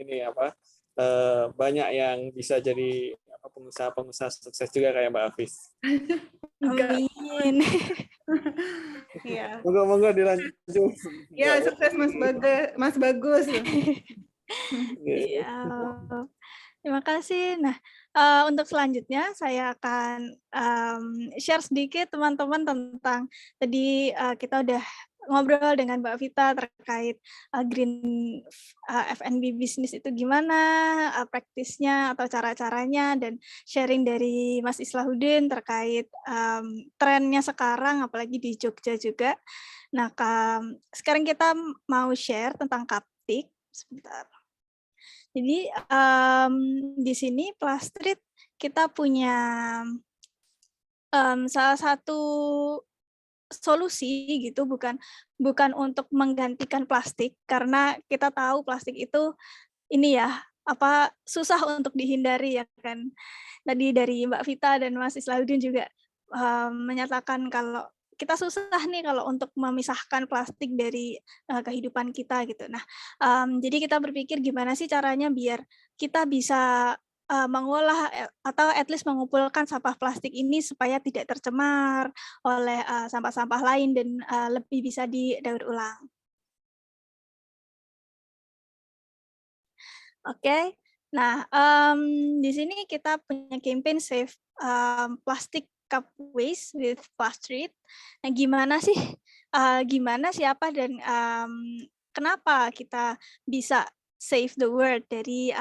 banyak yang bisa jadi pengusaha sukses juga kayak Mbak Afis. Amin. Iya. Monggo dilanjut. Ya, sukses Mas Bagus. Iya. Terima kasih. Nah, untuk selanjutnya saya akan share sedikit teman-teman tentang tadi kita udah ngobrol dengan Mbak Vita terkait green F&B bisnis itu gimana, praktisnya atau cara-caranya, dan sharing dari Mas Islahuddin terkait trennya sekarang, apalagi di Jogja juga. Nah, sekarang kita mau share tentang Kaptik. Sebentar. Jadi di sini Plastreet kita punya salah satu solusi gitu, bukan untuk menggantikan plastik, karena kita tahu plastik itu ini ya susah untuk dihindari ya kan. Tadi dari Mbak Vita dan Mas Islahuddin juga menyatakan kalau kita susah nih kalau untuk memisahkan plastik dari kehidupan kita gitu. Nah, jadi kita berpikir gimana sih caranya biar kita bisa mengolah atau at least mengumpulkan sampah plastik ini supaya tidak tercemar oleh sampah-sampah lain dan lebih bisa didaur ulang. Oke. Nah, di sini kita punya campaign Save Plastic Cup Waste with Plastreet. Nah, gimana sih, siapa dan kenapa kita bisa save the world dari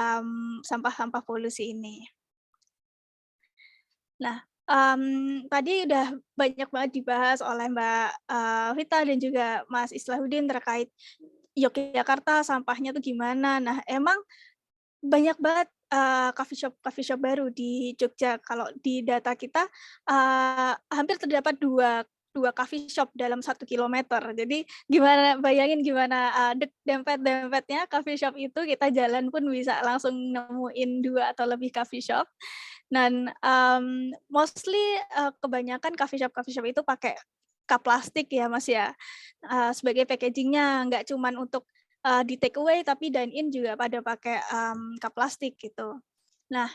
sampah-sampah polusi ini. Nah, tadi udah banyak banget dibahas oleh Mbak Vita dan juga Mas Islahuddin terkait Yogyakarta sampahnya tuh gimana. Nah, emang banyak banget coffee shop baru di Jogja. Kalau di data kita hampir terdapat dua coffee shop dalam 1 kilometer. Jadi bayangin gimana dempet-dempetnya coffee shop itu, kita jalan pun bisa langsung nemuin 2 atau lebih coffee shop. Dan mostly kebanyakan coffee shop itu pakai cup plastik ya Mas ya, sebagai packaging-nya, nggak cuman untuk di take away, tapi dine in juga pada pakai cup plastik gitu. Nah,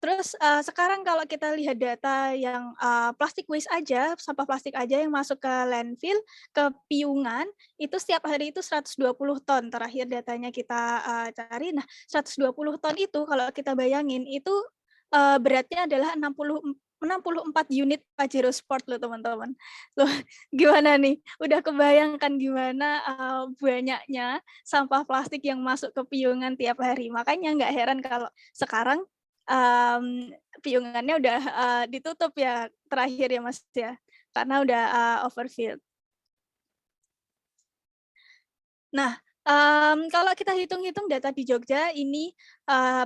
terus sekarang kalau kita lihat data yang plastik waste aja, sampah plastik aja yang masuk ke landfill, ke piungan, itu setiap hari itu 120 ton, terakhir datanya kita cari. Nah, 120 ton itu kalau kita bayangin, itu beratnya adalah 64 unit Pajero Sport loh teman-teman. Loh, gimana nih? Udah kebayangkan gimana banyaknya sampah plastik yang masuk ke piungan tiap hari. Makanya nggak heran kalau sekarang piungannya udah ditutup ya terakhir ya Mas ya, karena udah overfilled. Nah, kalau kita hitung-hitung data di Jogja ini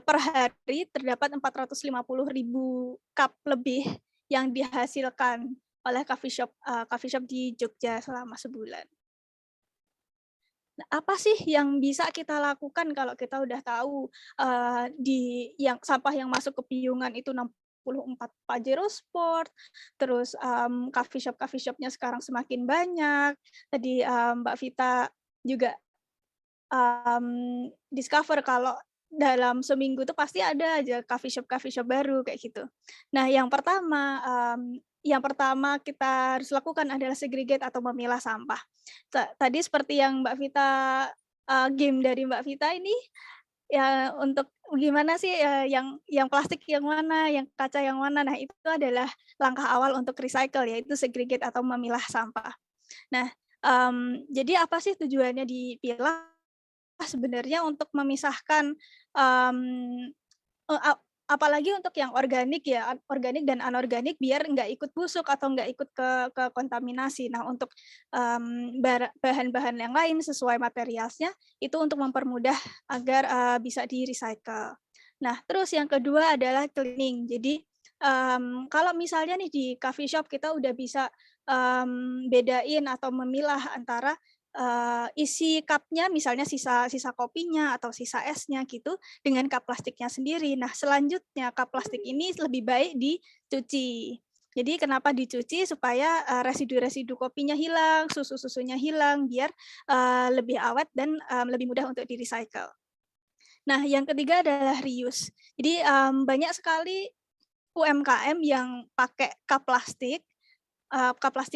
per hari terdapat 450.000 cup lebih yang dihasilkan oleh coffee shop di Jogja selama sebulan. Nah, apa sih yang bisa kita lakukan kalau kita udah tahu sampah yang masuk ke piungan itu 64 Pajero Sport, terus coffee shopnya sekarang semakin banyak. Tadi Mbak Vita juga discover kalau dalam seminggu tuh pasti ada aja coffee shop baru kayak gitu. Nah, yang pertama kita harus lakukan adalah segregate atau memilah sampah. Tadi seperti yang Mbak Vita game dari Mbak Vita ini ya, untuk gimana sih yang plastik yang mana, yang kaca yang mana. Nah, itu adalah langkah awal untuk recycle, yaitu segregate atau memilah sampah. Nah, jadi apa sih tujuannya dipilah? Sebenarnya untuk memisahkan apalagi untuk yang organik ya, organik dan anorganik, biar nggak ikut busuk atau nggak ikut ke kontaminasi. Nah, untuk bahan-bahan yang lain sesuai materialnya itu untuk mempermudah agar bisa di-recycle. Nah, terus yang kedua adalah cleaning. Jadi kalau misalnya nih di coffee shop kita udah bisa bedain atau memilah antara isi cupnya, misalnya sisa kopinya atau sisa esnya gitu, dengan cup plastiknya sendiri. Nah, selanjutnya cup plastik ini lebih baik dicuci. Jadi kenapa dicuci? Supaya residu-residu kopinya hilang, susu-susunya hilang, biar lebih awet dan lebih mudah untuk di-recycle. Nah, yang ketiga adalah reuse. Jadi banyak sekali UMKM yang pakai cup plastik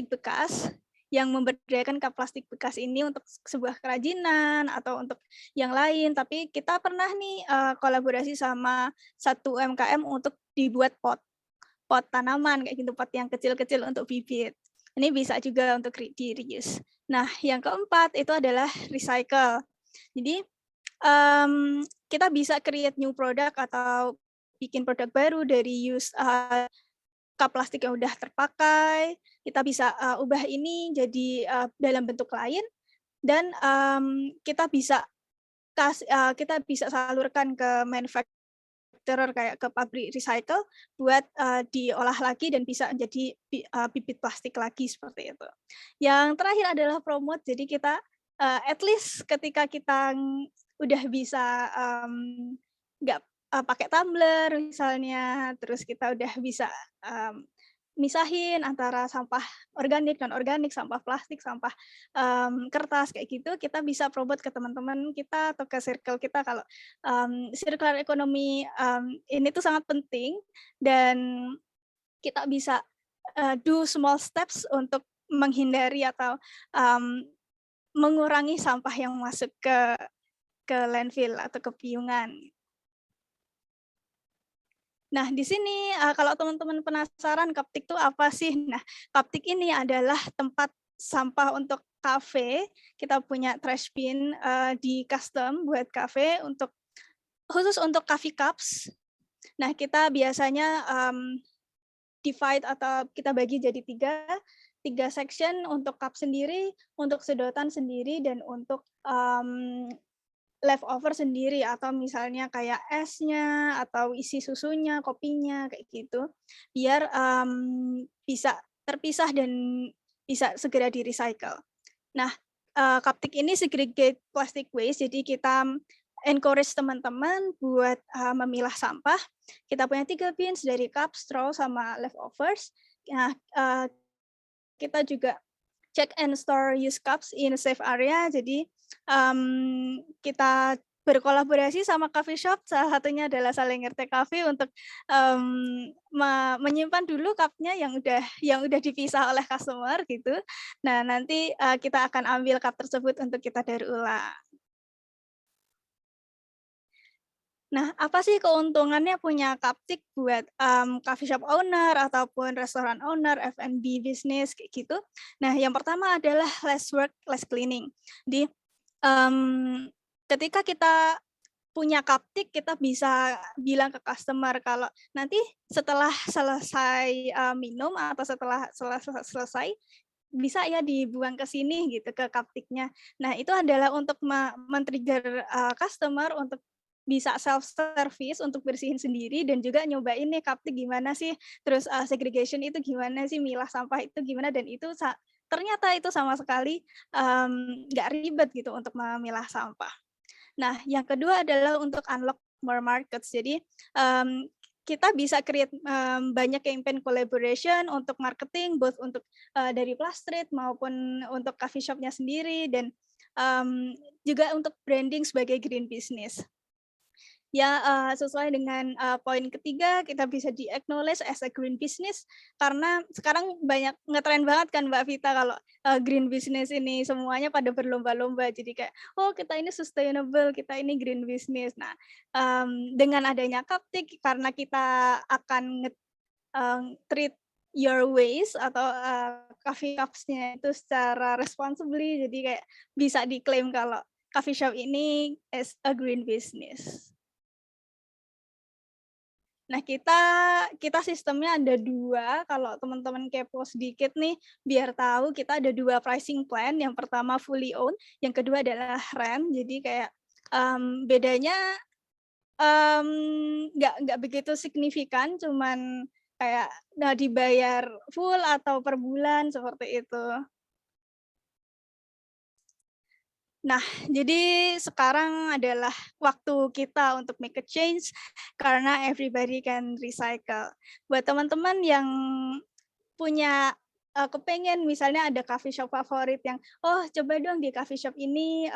bekas, yang memberdayakan cup plastik bekas ini untuk sebuah kerajinan atau untuk yang lain. Tapi kita pernah nih kolaborasi sama satu UMKM untuk dibuat pot tanaman kayak gitu, pot yang kecil-kecil untuk bibit. Ini bisa juga untuk di-reuse. Nah, yang keempat itu adalah recycle. Jadi kita bisa create new product atau bikin produk baru dari use cup plastik yang udah terpakai. Kita bisa ubah ini jadi dalam bentuk lain, dan kita bisa salurkan ke manufacturer kayak ke pabrik recycle buat diolah lagi dan bisa menjadi bibit plastik lagi seperti itu. Yang terakhir adalah promote. Jadi kita at least ketika kita udah bisa nggak pakai tumbler misalnya, terus kita udah bisa misahin antara sampah organik, non-organik, sampah plastik, sampah kertas kayak gitu, kita bisa promote ke teman-teman kita atau ke circle kita kalau circular economy ini tuh sangat penting, dan kita bisa do small steps untuk menghindari atau mengurangi sampah yang masuk ke landfill atau ke piungan. Nah, di sini kalau teman-teman penasaran Kaptik itu apa sih? Nah, Kaptik ini adalah tempat sampah untuk cafe, kita punya trash bin di custom buat cafe khusus untuk coffee cups. Nah, kita biasanya divide atau kita bagi jadi tiga section untuk cup sendiri, untuk sedotan sendiri, dan untuk leftover sendiri, atau misalnya kayak esnya atau isi susunya, kopinya kayak gitu, biar bisa terpisah dan bisa segera di recycle. Nah, Cuptik ini segregate plastic waste, jadi kita encourage teman-teman buat memilah sampah. Kita punya 3 bins dari cup, straw, sama leftovers. Nah, kita juga check and store used cups in a safe area. Jadi kita berkolaborasi sama coffee shop, salah satunya adalah Saling RT Cafe, untuk menyimpan dulu cupnya yang udah dipisah oleh customer gitu. Nah, nanti kita akan ambil cup tersebut untuk kita daur ulang. Nah, apa sih keuntungannya punya Cuptik buat coffee shop owner ataupun restoran owner, F&B business kayak gitu? Nah, yang pertama adalah less work, less cleaning. Jadi ketika kita punya Cuptik, kita bisa bilang ke customer kalau nanti setelah selesai minum atau setelah selesai bisa ya dibuang ke sini gitu, ke Cuptiknya. Nah, itu adalah untuk men-trigger customer untuk bisa self-service untuk bersihin sendiri dan juga nyobain nih Cuptik gimana sih, terus segregation itu gimana sih, milah sampah itu gimana, dan itu ternyata itu sama sekali nggak ribet gitu untuk memilah sampah. Nah, yang kedua adalah untuk unlock more markets. Jadi kita bisa create banyak campaign collaboration untuk marketing, both untuk dari Plastreet maupun untuk coffee shop-nya sendiri, dan juga untuk branding sebagai green business. Ya, sesuai dengan poin ketiga, kita bisa di-acknowledge as a green business, karena sekarang banyak ngetren banget kan Mbak Vita kalau green business ini semuanya pada berlomba-lomba. Jadi kayak, oh kita ini sustainable, kita ini green business. Nah, dengan adanya Cuptik, karena kita akan treat your waste atau coffee cups-nya itu secara responsibly, jadi kayak bisa diklaim kalau coffee shop ini is a green business. Nah, kita sistemnya ada 2, kalau teman-teman kepo sedikit nih, biar tahu kita ada 2 pricing plan, yang pertama fully owned, yang kedua adalah rent. Jadi kayak bedanya nggak begitu signifikan, cuman kayak dibayar full atau per bulan, seperti itu. Nah, jadi sekarang adalah waktu kita untuk make a change, karena everybody can recycle. Buat teman-teman yang punya kepengen misalnya ada coffee shop favorit yang, oh coba dong di coffee shop ini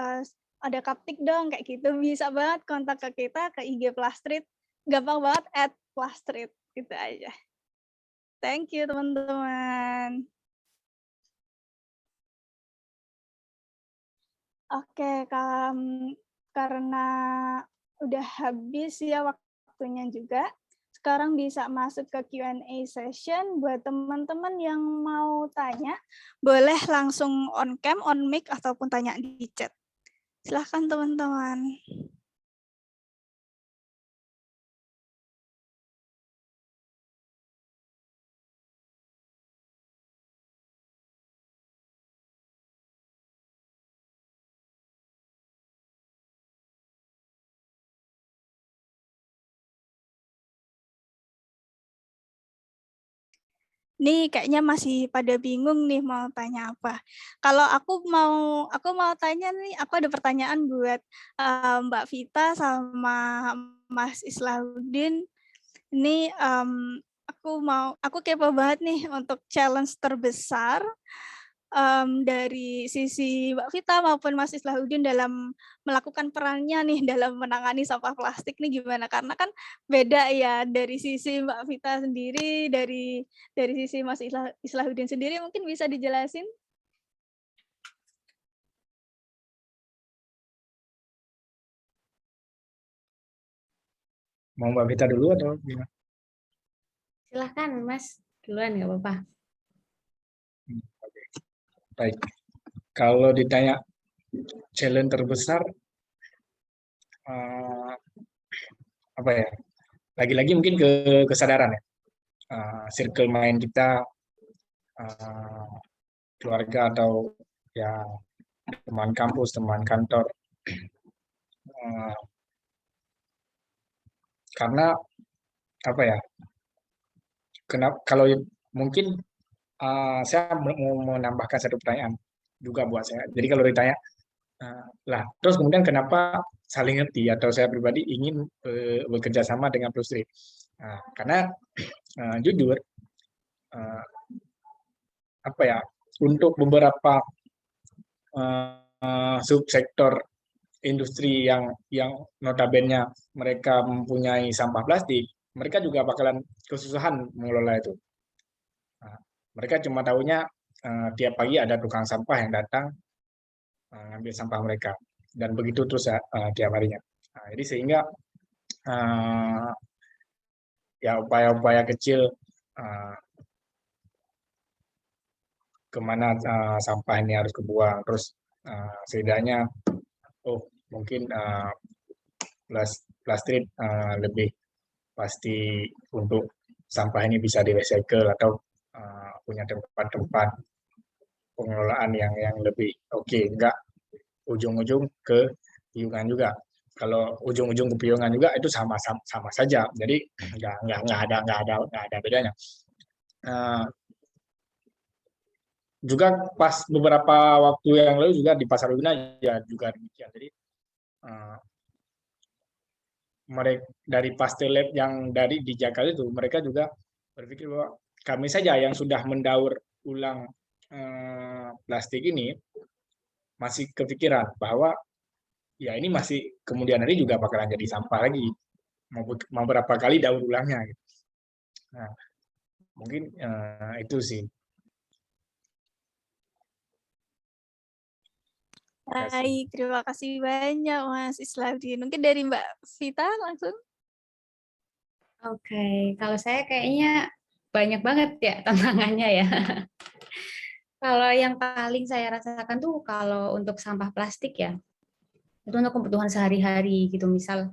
ada Cuptik dong, kayak gitu, bisa banget kontak ke kita ke IG Plastreet, gampang banget @plastreet, gitu aja. Thank you teman-teman. Oke, karena udah habis ya waktunya juga, sekarang bisa masuk ke Q&A session. Buat teman-teman yang mau tanya, boleh langsung on cam, on mic, ataupun tanya di chat. Silahkan teman-teman. Nih kayaknya masih pada bingung nih mau tanya apa. Kalau aku mau tanya nih, aku ada pertanyaan buat Mbak Vita sama Mas Islahuddin. Ini aku kepo banget nih untuk challenge terbesar dari sisi Mbak Vita maupun Mas Islahuddin dalam melakukan perannya nih dalam menangani sampah plastik nih gimana? Karena kan beda ya dari sisi Mbak Vita sendiri, dari sisi Mas Islahuddin sendiri, mungkin bisa dijelasin? Mau Mbak Vita dulu atau gimana? Silahkan Mas, duluan nggak apa-apa. Oke. Baik. Kalau ditanya challenge terbesar, eh, apa ya? Lagi-lagi mungkin ke kesadaran ya. Circle main kita, eh, keluarga atau ya teman kampus, teman kantor. Eh, karena apa ya? Kenapa? Kalau mungkin saya mau menambahkan satu pertanyaan juga buat saya. Jadi kalau ditanya, lah, terus kemudian kenapa saling ngerti atau saya pribadi ingin bekerja sama dengan Plusri? Karena jujur, eh, apa ya, untuk beberapa subsektor industri yang notabene mereka mempunyai sampah plastik, mereka juga bakalan kesusahan mengelola itu. Mereka cuma tahunya tiap pagi ada tukang sampah yang datang ngambil sampah mereka, dan begitu terus ya tiap harinya. Jadi sehingga ya upaya-upaya kecil kemana sampah ini harus kebuang, terus setidaknya mungkin plastik lebih pasti untuk sampah ini bisa di-recycle atau punya tempat-tempat pengelolaan yang lebih oke, enggak ujung-ujung ke piungan juga. Kalau ujung-ujung ke piungan juga itu sama saja. Jadi nggak ada bedanya. Juga pas beberapa waktu yang lalu juga di Pasar Wina ya juga demikian. Jadi mereka dari Pastel Lab yang dari di Jakarta itu, mereka juga berpikir bahwa kami saja yang sudah mendaur ulang plastik ini masih kepikiran bahwa ya ini masih kemudian hari juga bakalan jadi sampah lagi, mau berapa kali daur ulangnya gitu. Nah, mungkin itu sih. Baik, terima kasih banyak Mas Isladin. Mungkin dari Mbak Vita langsung. Oke, kalau saya kayaknya banyak banget ya tantangannya ya. Kalau yang paling saya rasakan tuh kalau untuk sampah plastik ya, itu untuk kebutuhan sehari-hari gitu. Misal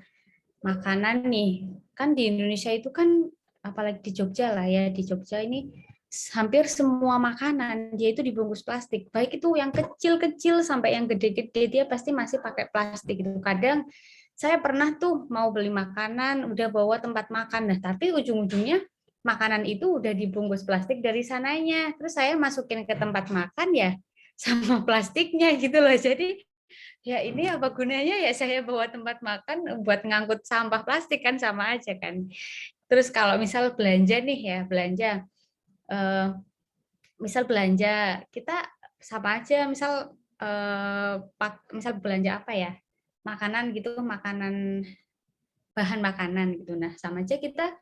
makanan nih, kan di Indonesia itu kan, apalagi di Jogja lah ya, di Jogja ini hampir semua makanan dia itu dibungkus plastik. Baik itu yang kecil-kecil sampai yang gede-gede, dia pasti masih pakai plastik gitu. Kadang saya pernah tuh mau beli makanan, udah bawa tempat makan, nah tapi ujung-ujungnya makanan itu udah dibungkus plastik dari sananya. Terus saya masukin ke tempat makan ya sama plastiknya gitu loh. Jadi ya ini apa gunanya ya saya bawa tempat makan buat ngangkut sampah plastik, kan sama aja kan. Terus kalau misal belanja nih ya, misal belanja kita sama aja, misal misal belanja apa ya, makanan gitu, bahan makanan gitu. Nah sama aja kita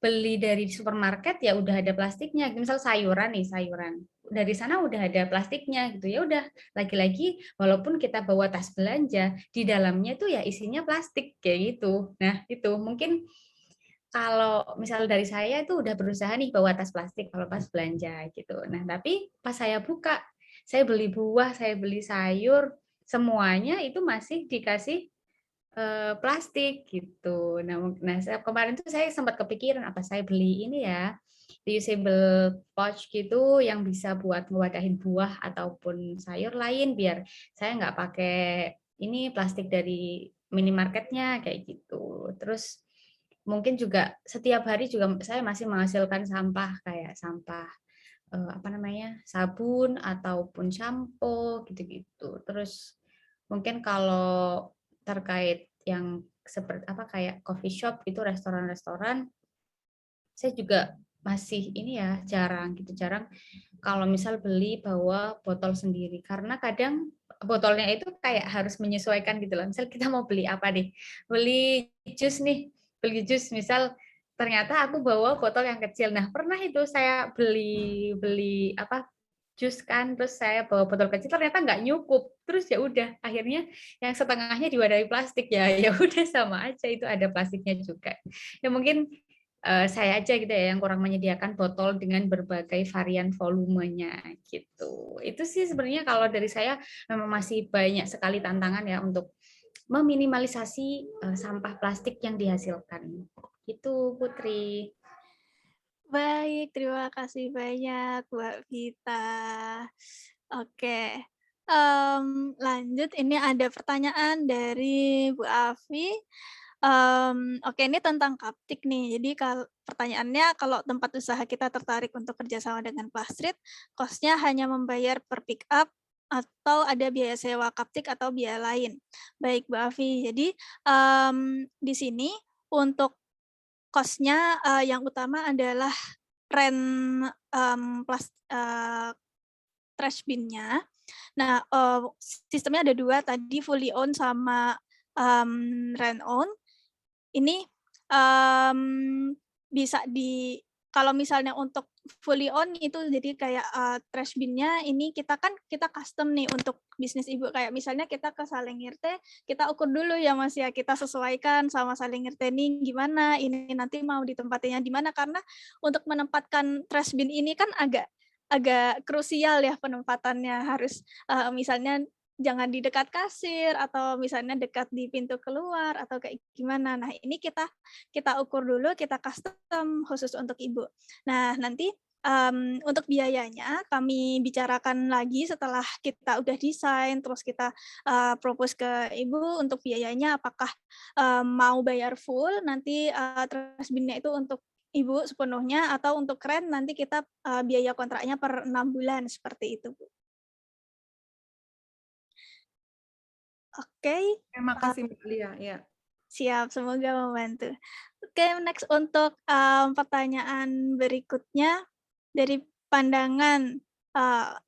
beli dari supermarket ya udah ada plastiknya. Misal sayuran nih, sayuran dari sana udah ada plastiknya gitu. Ya udah, lagi-lagi walaupun kita bawa tas belanja, di dalamnya tuh ya isinya plastik kayak gitu. Nah itu mungkin kalau misal dari saya itu udah berusaha nih bawa tas plastik kalau pas belanja gitu. Nah tapi pas saya buka, saya beli buah, saya beli sayur, semuanya itu masih dikasih plastik gitu. Nah kemarin tuh saya sempat kepikiran apa saya beli ini ya, reusable pouch gitu yang bisa buat ngewadahin buah ataupun sayur lain, biar saya nggak pakai ini plastik dari minimarketnya kayak gitu. Terus mungkin juga setiap hari juga saya masih menghasilkan sampah, kayak sampah apa namanya, sabun ataupun sampo gitu-gitu. Terus mungkin kalau terkait yang seperti apa kayak coffee shop itu, restoran-restoran, saya juga masih ini ya jarang kalau misal beli bawa botol sendiri, karena kadang botolnya itu kayak harus menyesuaikan gitu loh. Misal kita mau beli apa nih, beli jus misal, ternyata aku bawa botol yang kecil. Nah pernah itu saya beli apa jus kan, terus saya bawa botol kecil ternyata nggak nyukup, terus ya udah akhirnya yang setengahnya diwadahi plastik ya udah sama aja itu ada plastiknya juga ya. Mungkin saya aja gitu ya yang kurang menyediakan botol dengan berbagai varian volumenya gitu. Itu sih sebenarnya kalau dari saya memang masih banyak sekali tantangan ya untuk meminimalisasi sampah plastik yang dihasilkan. Gitu Putri. Baik, terima kasih banyak Mbak Vita. Oke, lanjut ini ada pertanyaan dari Bu Afi. Oke, ini tentang Kaptik nih. Jadi pertanyaannya, kalau tempat usaha kita tertarik untuk kerjasama dengan Plastreet, cost-nya hanya membayar per pick up atau ada biaya sewa Kaptik atau biaya lain? Baik, Bu Afi. Jadi di sini untuk cost-nya yang utama adalah rent trash bin-nya. Nah, sistemnya ada 2 tadi, fully own sama rent own. Ini bisa kalau misalnya untuk fully own itu jadi kayak trash bin-nya ini kita custom nih untuk bisnis ibu, kayak misalnya kita ke Salengirte, kita ukur dulu ya Mas ya, kita sesuaikan sama Salengirte nih gimana, ini nanti mau ditempatinya di mana, karena untuk menempatkan trash bin ini kan agak krusial ya penempatannya, harus misalnya jangan di dekat kasir atau misalnya dekat di pintu keluar atau kayak gimana. Nah, ini kita ukur dulu, kita custom khusus untuk ibu. Nah, nanti untuk biayanya kami bicarakan lagi setelah kita udah desain, terus kita propose ke ibu untuk biayanya apakah mau bayar full, nanti trash bin-nya itu untuk ibu sepenuhnya, atau untuk rent nanti kita biaya kontraknya per 6 bulan, seperti itu, Bu. Oke. Terima kasih Mbak Lia. Ya. Siap, semoga membantu. Oke, next untuk pertanyaan berikutnya dari pandangan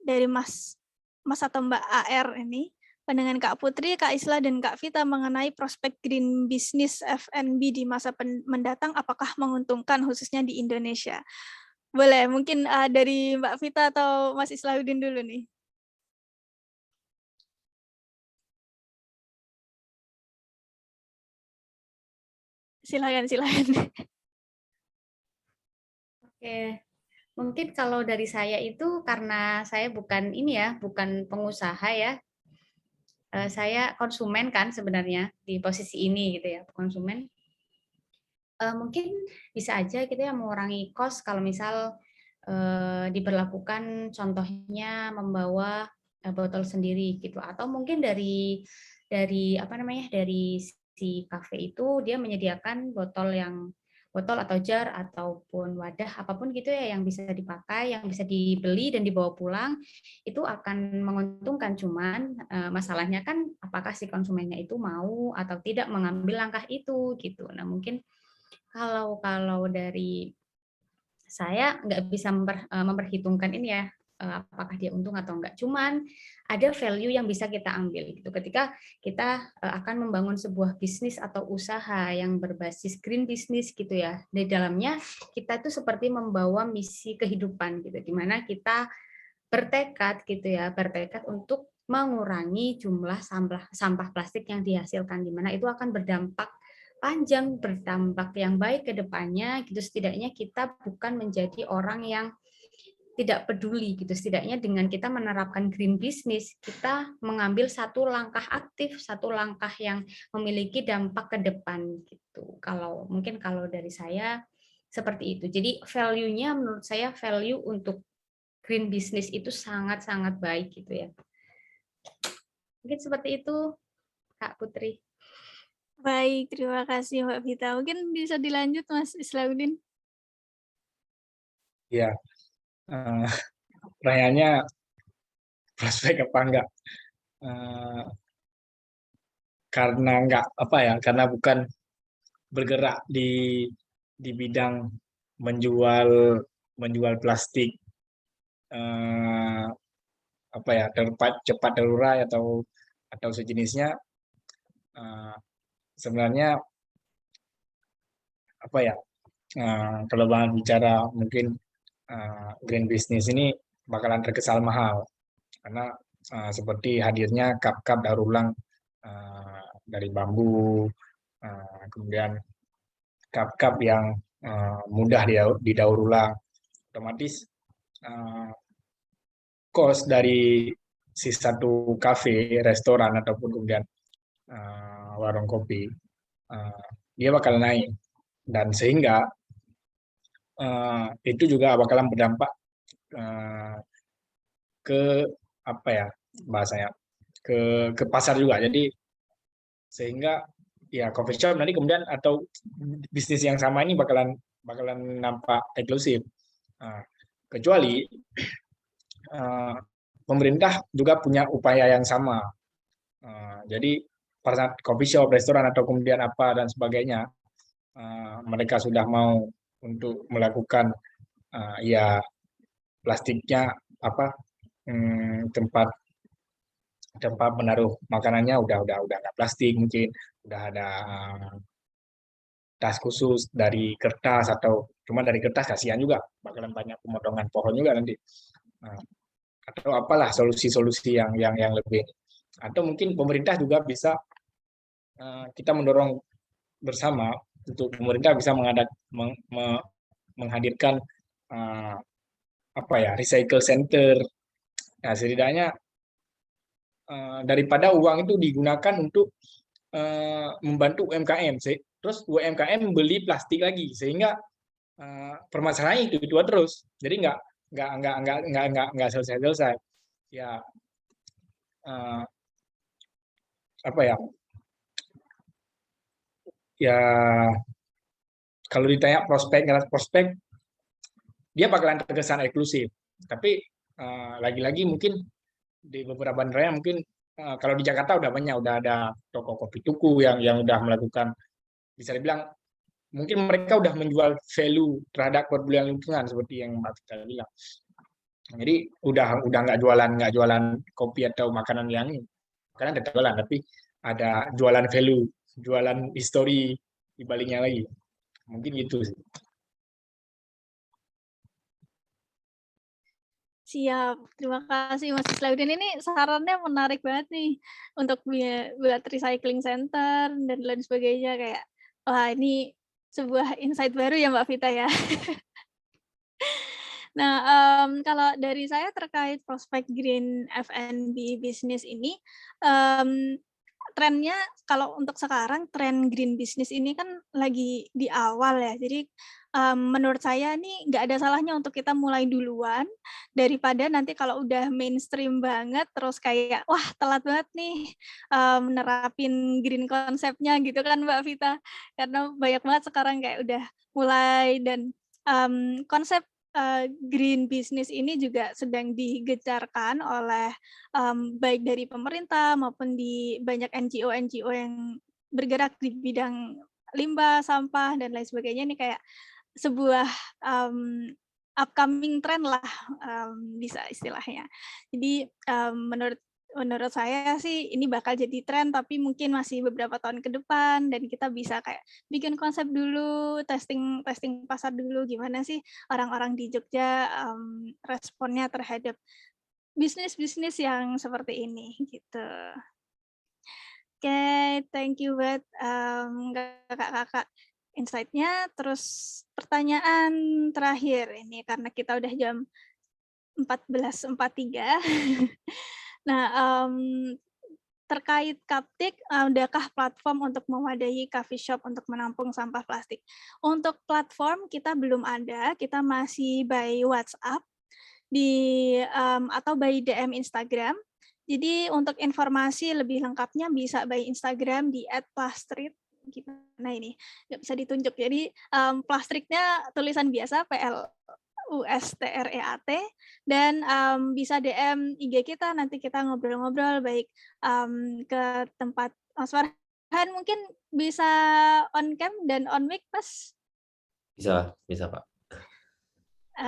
dari Mas atau Mbak AR ini, pandangan Kak Putri, Kak Isla, dan Kak Vita mengenai prospek green business F&B di masa mendatang, apakah menguntungkan khususnya di Indonesia? Boleh, mungkin dari Mbak Vita atau Mas Islahuddin dulu nih. Silakan. Oke, mungkin kalau dari saya itu karena saya bukan bukan pengusaha ya. Saya konsumen kan sebenarnya di posisi ini gitu ya, konsumen. Mungkin bisa aja kita mengurangi cost kalau misal diberlakukan contohnya membawa botol sendiri gitu, atau mungkin dari si kafe itu dia menyediakan botol atau jar ataupun wadah apapun gitu ya yang bisa dipakai, yang bisa dibeli dan dibawa pulang, itu akan menguntungkan. Cuman masalahnya kan apakah si konsumennya itu mau atau tidak mengambil langkah itu gitu. Nah, mungkin kalau dari saya nggak bisa memperhitungkan ini ya, apakah dia untung atau enggak. Cuman ada value yang bisa kita ambil gitu ketika kita akan membangun sebuah bisnis atau usaha yang berbasis green business gitu ya. Di dalamnya kita itu seperti membawa misi kehidupan gitu, di mana kita bertekad untuk mengurangi jumlah sampah plastik yang dihasilkan, di mana itu akan berdampak panjang, berdampak yang baik ke depannya gitu. Setidaknya kita bukan menjadi orang yang tidak peduli gitu. Setidaknya dengan kita menerapkan green business, kita mengambil satu langkah aktif, satu langkah yang memiliki dampak ke depan gitu. Mungkin kalau dari saya seperti itu. Jadi value-nya menurut saya value untuk green business itu sangat-sangat baik gitu ya. Mungkin seperti itu, Kak Putri. Baik, terima kasih Mbak Vita. Mungkin bisa dilanjut Mas Islahuddin. Ya, pertanyaannya prospek apa enggak? Karena bukan bergerak di bidang menjual plastik cepat terurai atau sejenisnya. Sebenarnya kalau banget bicara mungkin green business ini bakalan terkesan mahal karena seperti hadirnya cup daur ulang dari bambu, kemudian cup yang mudah didaur ulang, otomatis cost dari si satu kafe, restoran ataupun kemudian warung kopi dia bakal naik, dan sehingga itu juga bakalan berdampak ke apa ya bahasanya, ke pasar juga. Jadi sehingga ya coffee shop nanti kemudian atau bisnis yang sama ini bakalan nampak eksklusif. Kecuali pemerintah juga punya upaya yang sama. Jadi pada saat coffee shop, restoran atau kemudian apa dan sebagainya, mereka sudah mau untuk melakukan ya plastiknya tempat menaruh makanannya udah nggak plastik, mungkin udah ada tas khusus dari kertas, atau cuma dari kertas kasihan juga, bakalan banyak pemotongan pohon juga nanti. Atau apalah solusi-solusi yang lebih. Atau mungkin pemerintah juga bisa kita mendorong bersama untuk pemerintah bisa menghadirkan recycle center. Nah, setidaknya daripada uang itu digunakan untuk membantu UMKM, terus UMKM beli plastik lagi, sehingga permasalahannya itu terus. Jadi nggak selesai. Ya ya kalau ditanya prospek dia bakalan terkesan eksklusif, tapi lagi-lagi mungkin di beberapa daerah mungkin kalau di Jakarta udah banyak, udah ada toko kopi tuku yang udah melakukan, bisa dibilang mungkin mereka udah menjual value terhadap kepedulian lingkungan seperti yang Mbak Vita bilang. Jadi udah nggak jualan kopi atau makanan yang ini, makanan tetap jualan, tapi ada jualan value, jualan histori di baliknya lagi. Mungkin gitu sih. Siap, terima kasih Mas Islaudin. Ini sarannya menarik banget nih untuk buat recycling center dan lain sebagainya. Kayak, wah ini sebuah insight baru ya Mbak Vita ya. Nah, kalau dari saya terkait prospek green F&B bisnis ini, trennya kalau untuk sekarang tren green business ini kan lagi di awal ya. Jadi menurut saya nih nggak ada salahnya untuk kita mulai duluan daripada nanti kalau udah mainstream banget terus kayak wah telat banget nih menerapin green konsepnya gitu kan Mbak Vita. Karena banyak banget sekarang kayak udah mulai, dan konsep green business ini juga sedang digencarkan oleh baik dari pemerintah maupun di banyak NGO yang bergerak di bidang limbah, sampah, dan lain sebagainya. Ini kayak sebuah upcoming trend lah, bisa istilahnya. Jadi menurut saya sih ini bakal jadi tren, tapi mungkin masih beberapa tahun ke depan, dan kita bisa kayak bikin konsep dulu, testing pasar dulu, gimana sih orang-orang di Jogja responnya terhadap bisnis-bisnis yang seperti ini gitu. Oke, thank you banget kakak-kakak insight-nya. Terus pertanyaan terakhir ini karena kita udah jam 14.43. Nah, terkait Kaptik, adakah platform untuk mewadahi coffee shop untuk menampung sampah plastik? Untuk platform kita belum ada, kita masih by WhatsApp atau by DM Instagram. Jadi untuk informasi lebih lengkapnya bisa by Instagram di @plastreet. Gimana ini? Nggak bisa ditunjuk. Jadi plastriknya tulisan biasa PLUSTREAT, dan bisa DM IG kita, nanti kita ngobrol-ngobrol baik ke tempat Mas Farhan, mungkin bisa on cam dan on mic Mas? Bisa Pak.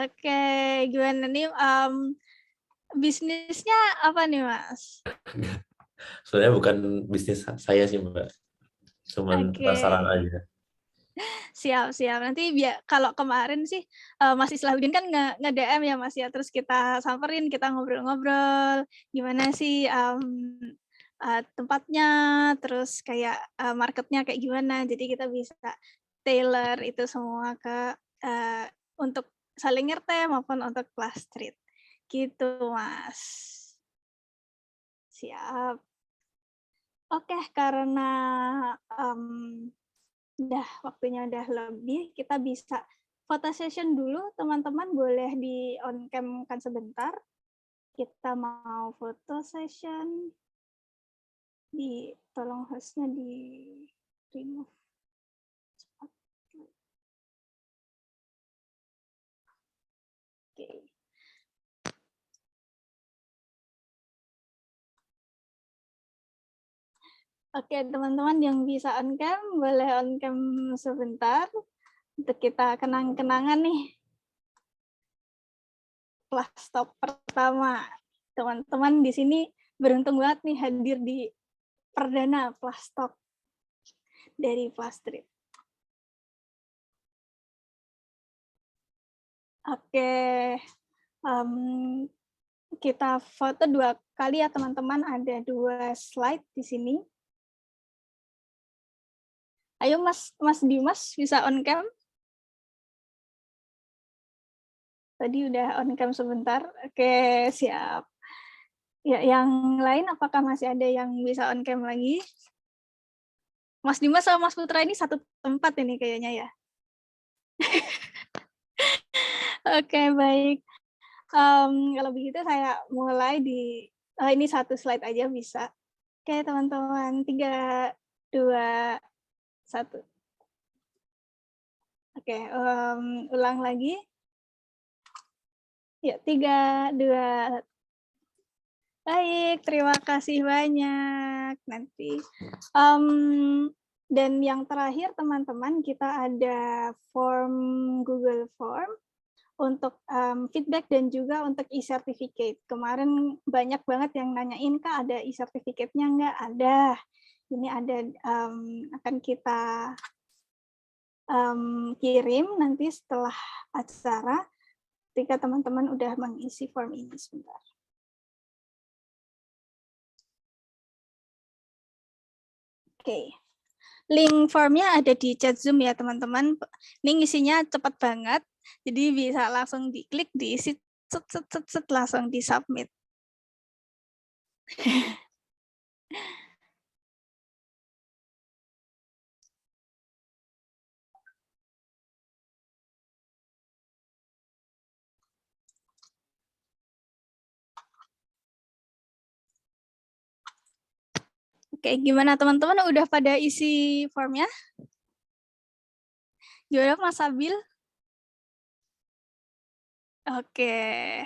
Oke, gimana nih bisnisnya apa nih Mas? Sebenarnya bukan bisnis saya sih Mbak, cuman penasaran aja. Siap. Nanti kalau kemarin sih Mas Islahuddin kan nge-DM ya Mas ya, terus kita samperin, kita ngobrol-ngobrol gimana sih tempatnya, terus kayak marketnya kayak gimana, jadi kita bisa tailor itu semua ke untuk saling ngerti maupun untuk Plastreet. Gitu, Mas. Siap. Oke, karena waktunya udah lebih, kita bisa foto session dulu. Teman-teman boleh di on cam kan sebentar. Kita mau foto session. Tolong hostnya di remove. Oke. Oke, teman-teman yang bisa on cam, boleh on cam sebentar untuk kita kenang-kenangan nih. Plastop pertama. Teman-teman di sini beruntung banget nih hadir di perdana Plastop dari Plastreet. Oke, kita foto 2 kali ya teman-teman, ada 2 slide di sini. Ayo Mas Dimas bisa on cam? Tadi udah on cam sebentar. Oke, siap. Ya, yang lain apakah masih ada yang bisa on cam lagi? Mas Dimas sama Mas Putra ini satu tempat ini kayaknya ya. Oke, baik. Kalau begitu saya mulai ini satu slide aja bisa. Oke, teman-teman. 3, 2, 1. Oke, ulang lagi. Ya, 3, 2. Baik, terima kasih banyak. Nanti. Dan yang terakhir, teman-teman, kita ada form Google Form untuk feedback dan juga untuk e-certificate. Kemarin banyak banget yang nanyain, Kak, ada e-certificate-nya nggak? Ada. Ini ada, akan kita kirim nanti setelah acara, ketika teman-teman udah mengisi form ini sebentar. Oke. Link formnya ada di chat Zoom ya, teman-teman. Ini ngisinya cepat banget. Jadi bisa langsung diklik, diisi, langsung di submit. Oke, gimana teman-teman? Udah pada isi formnya? Gimana Mas Abil? Oke.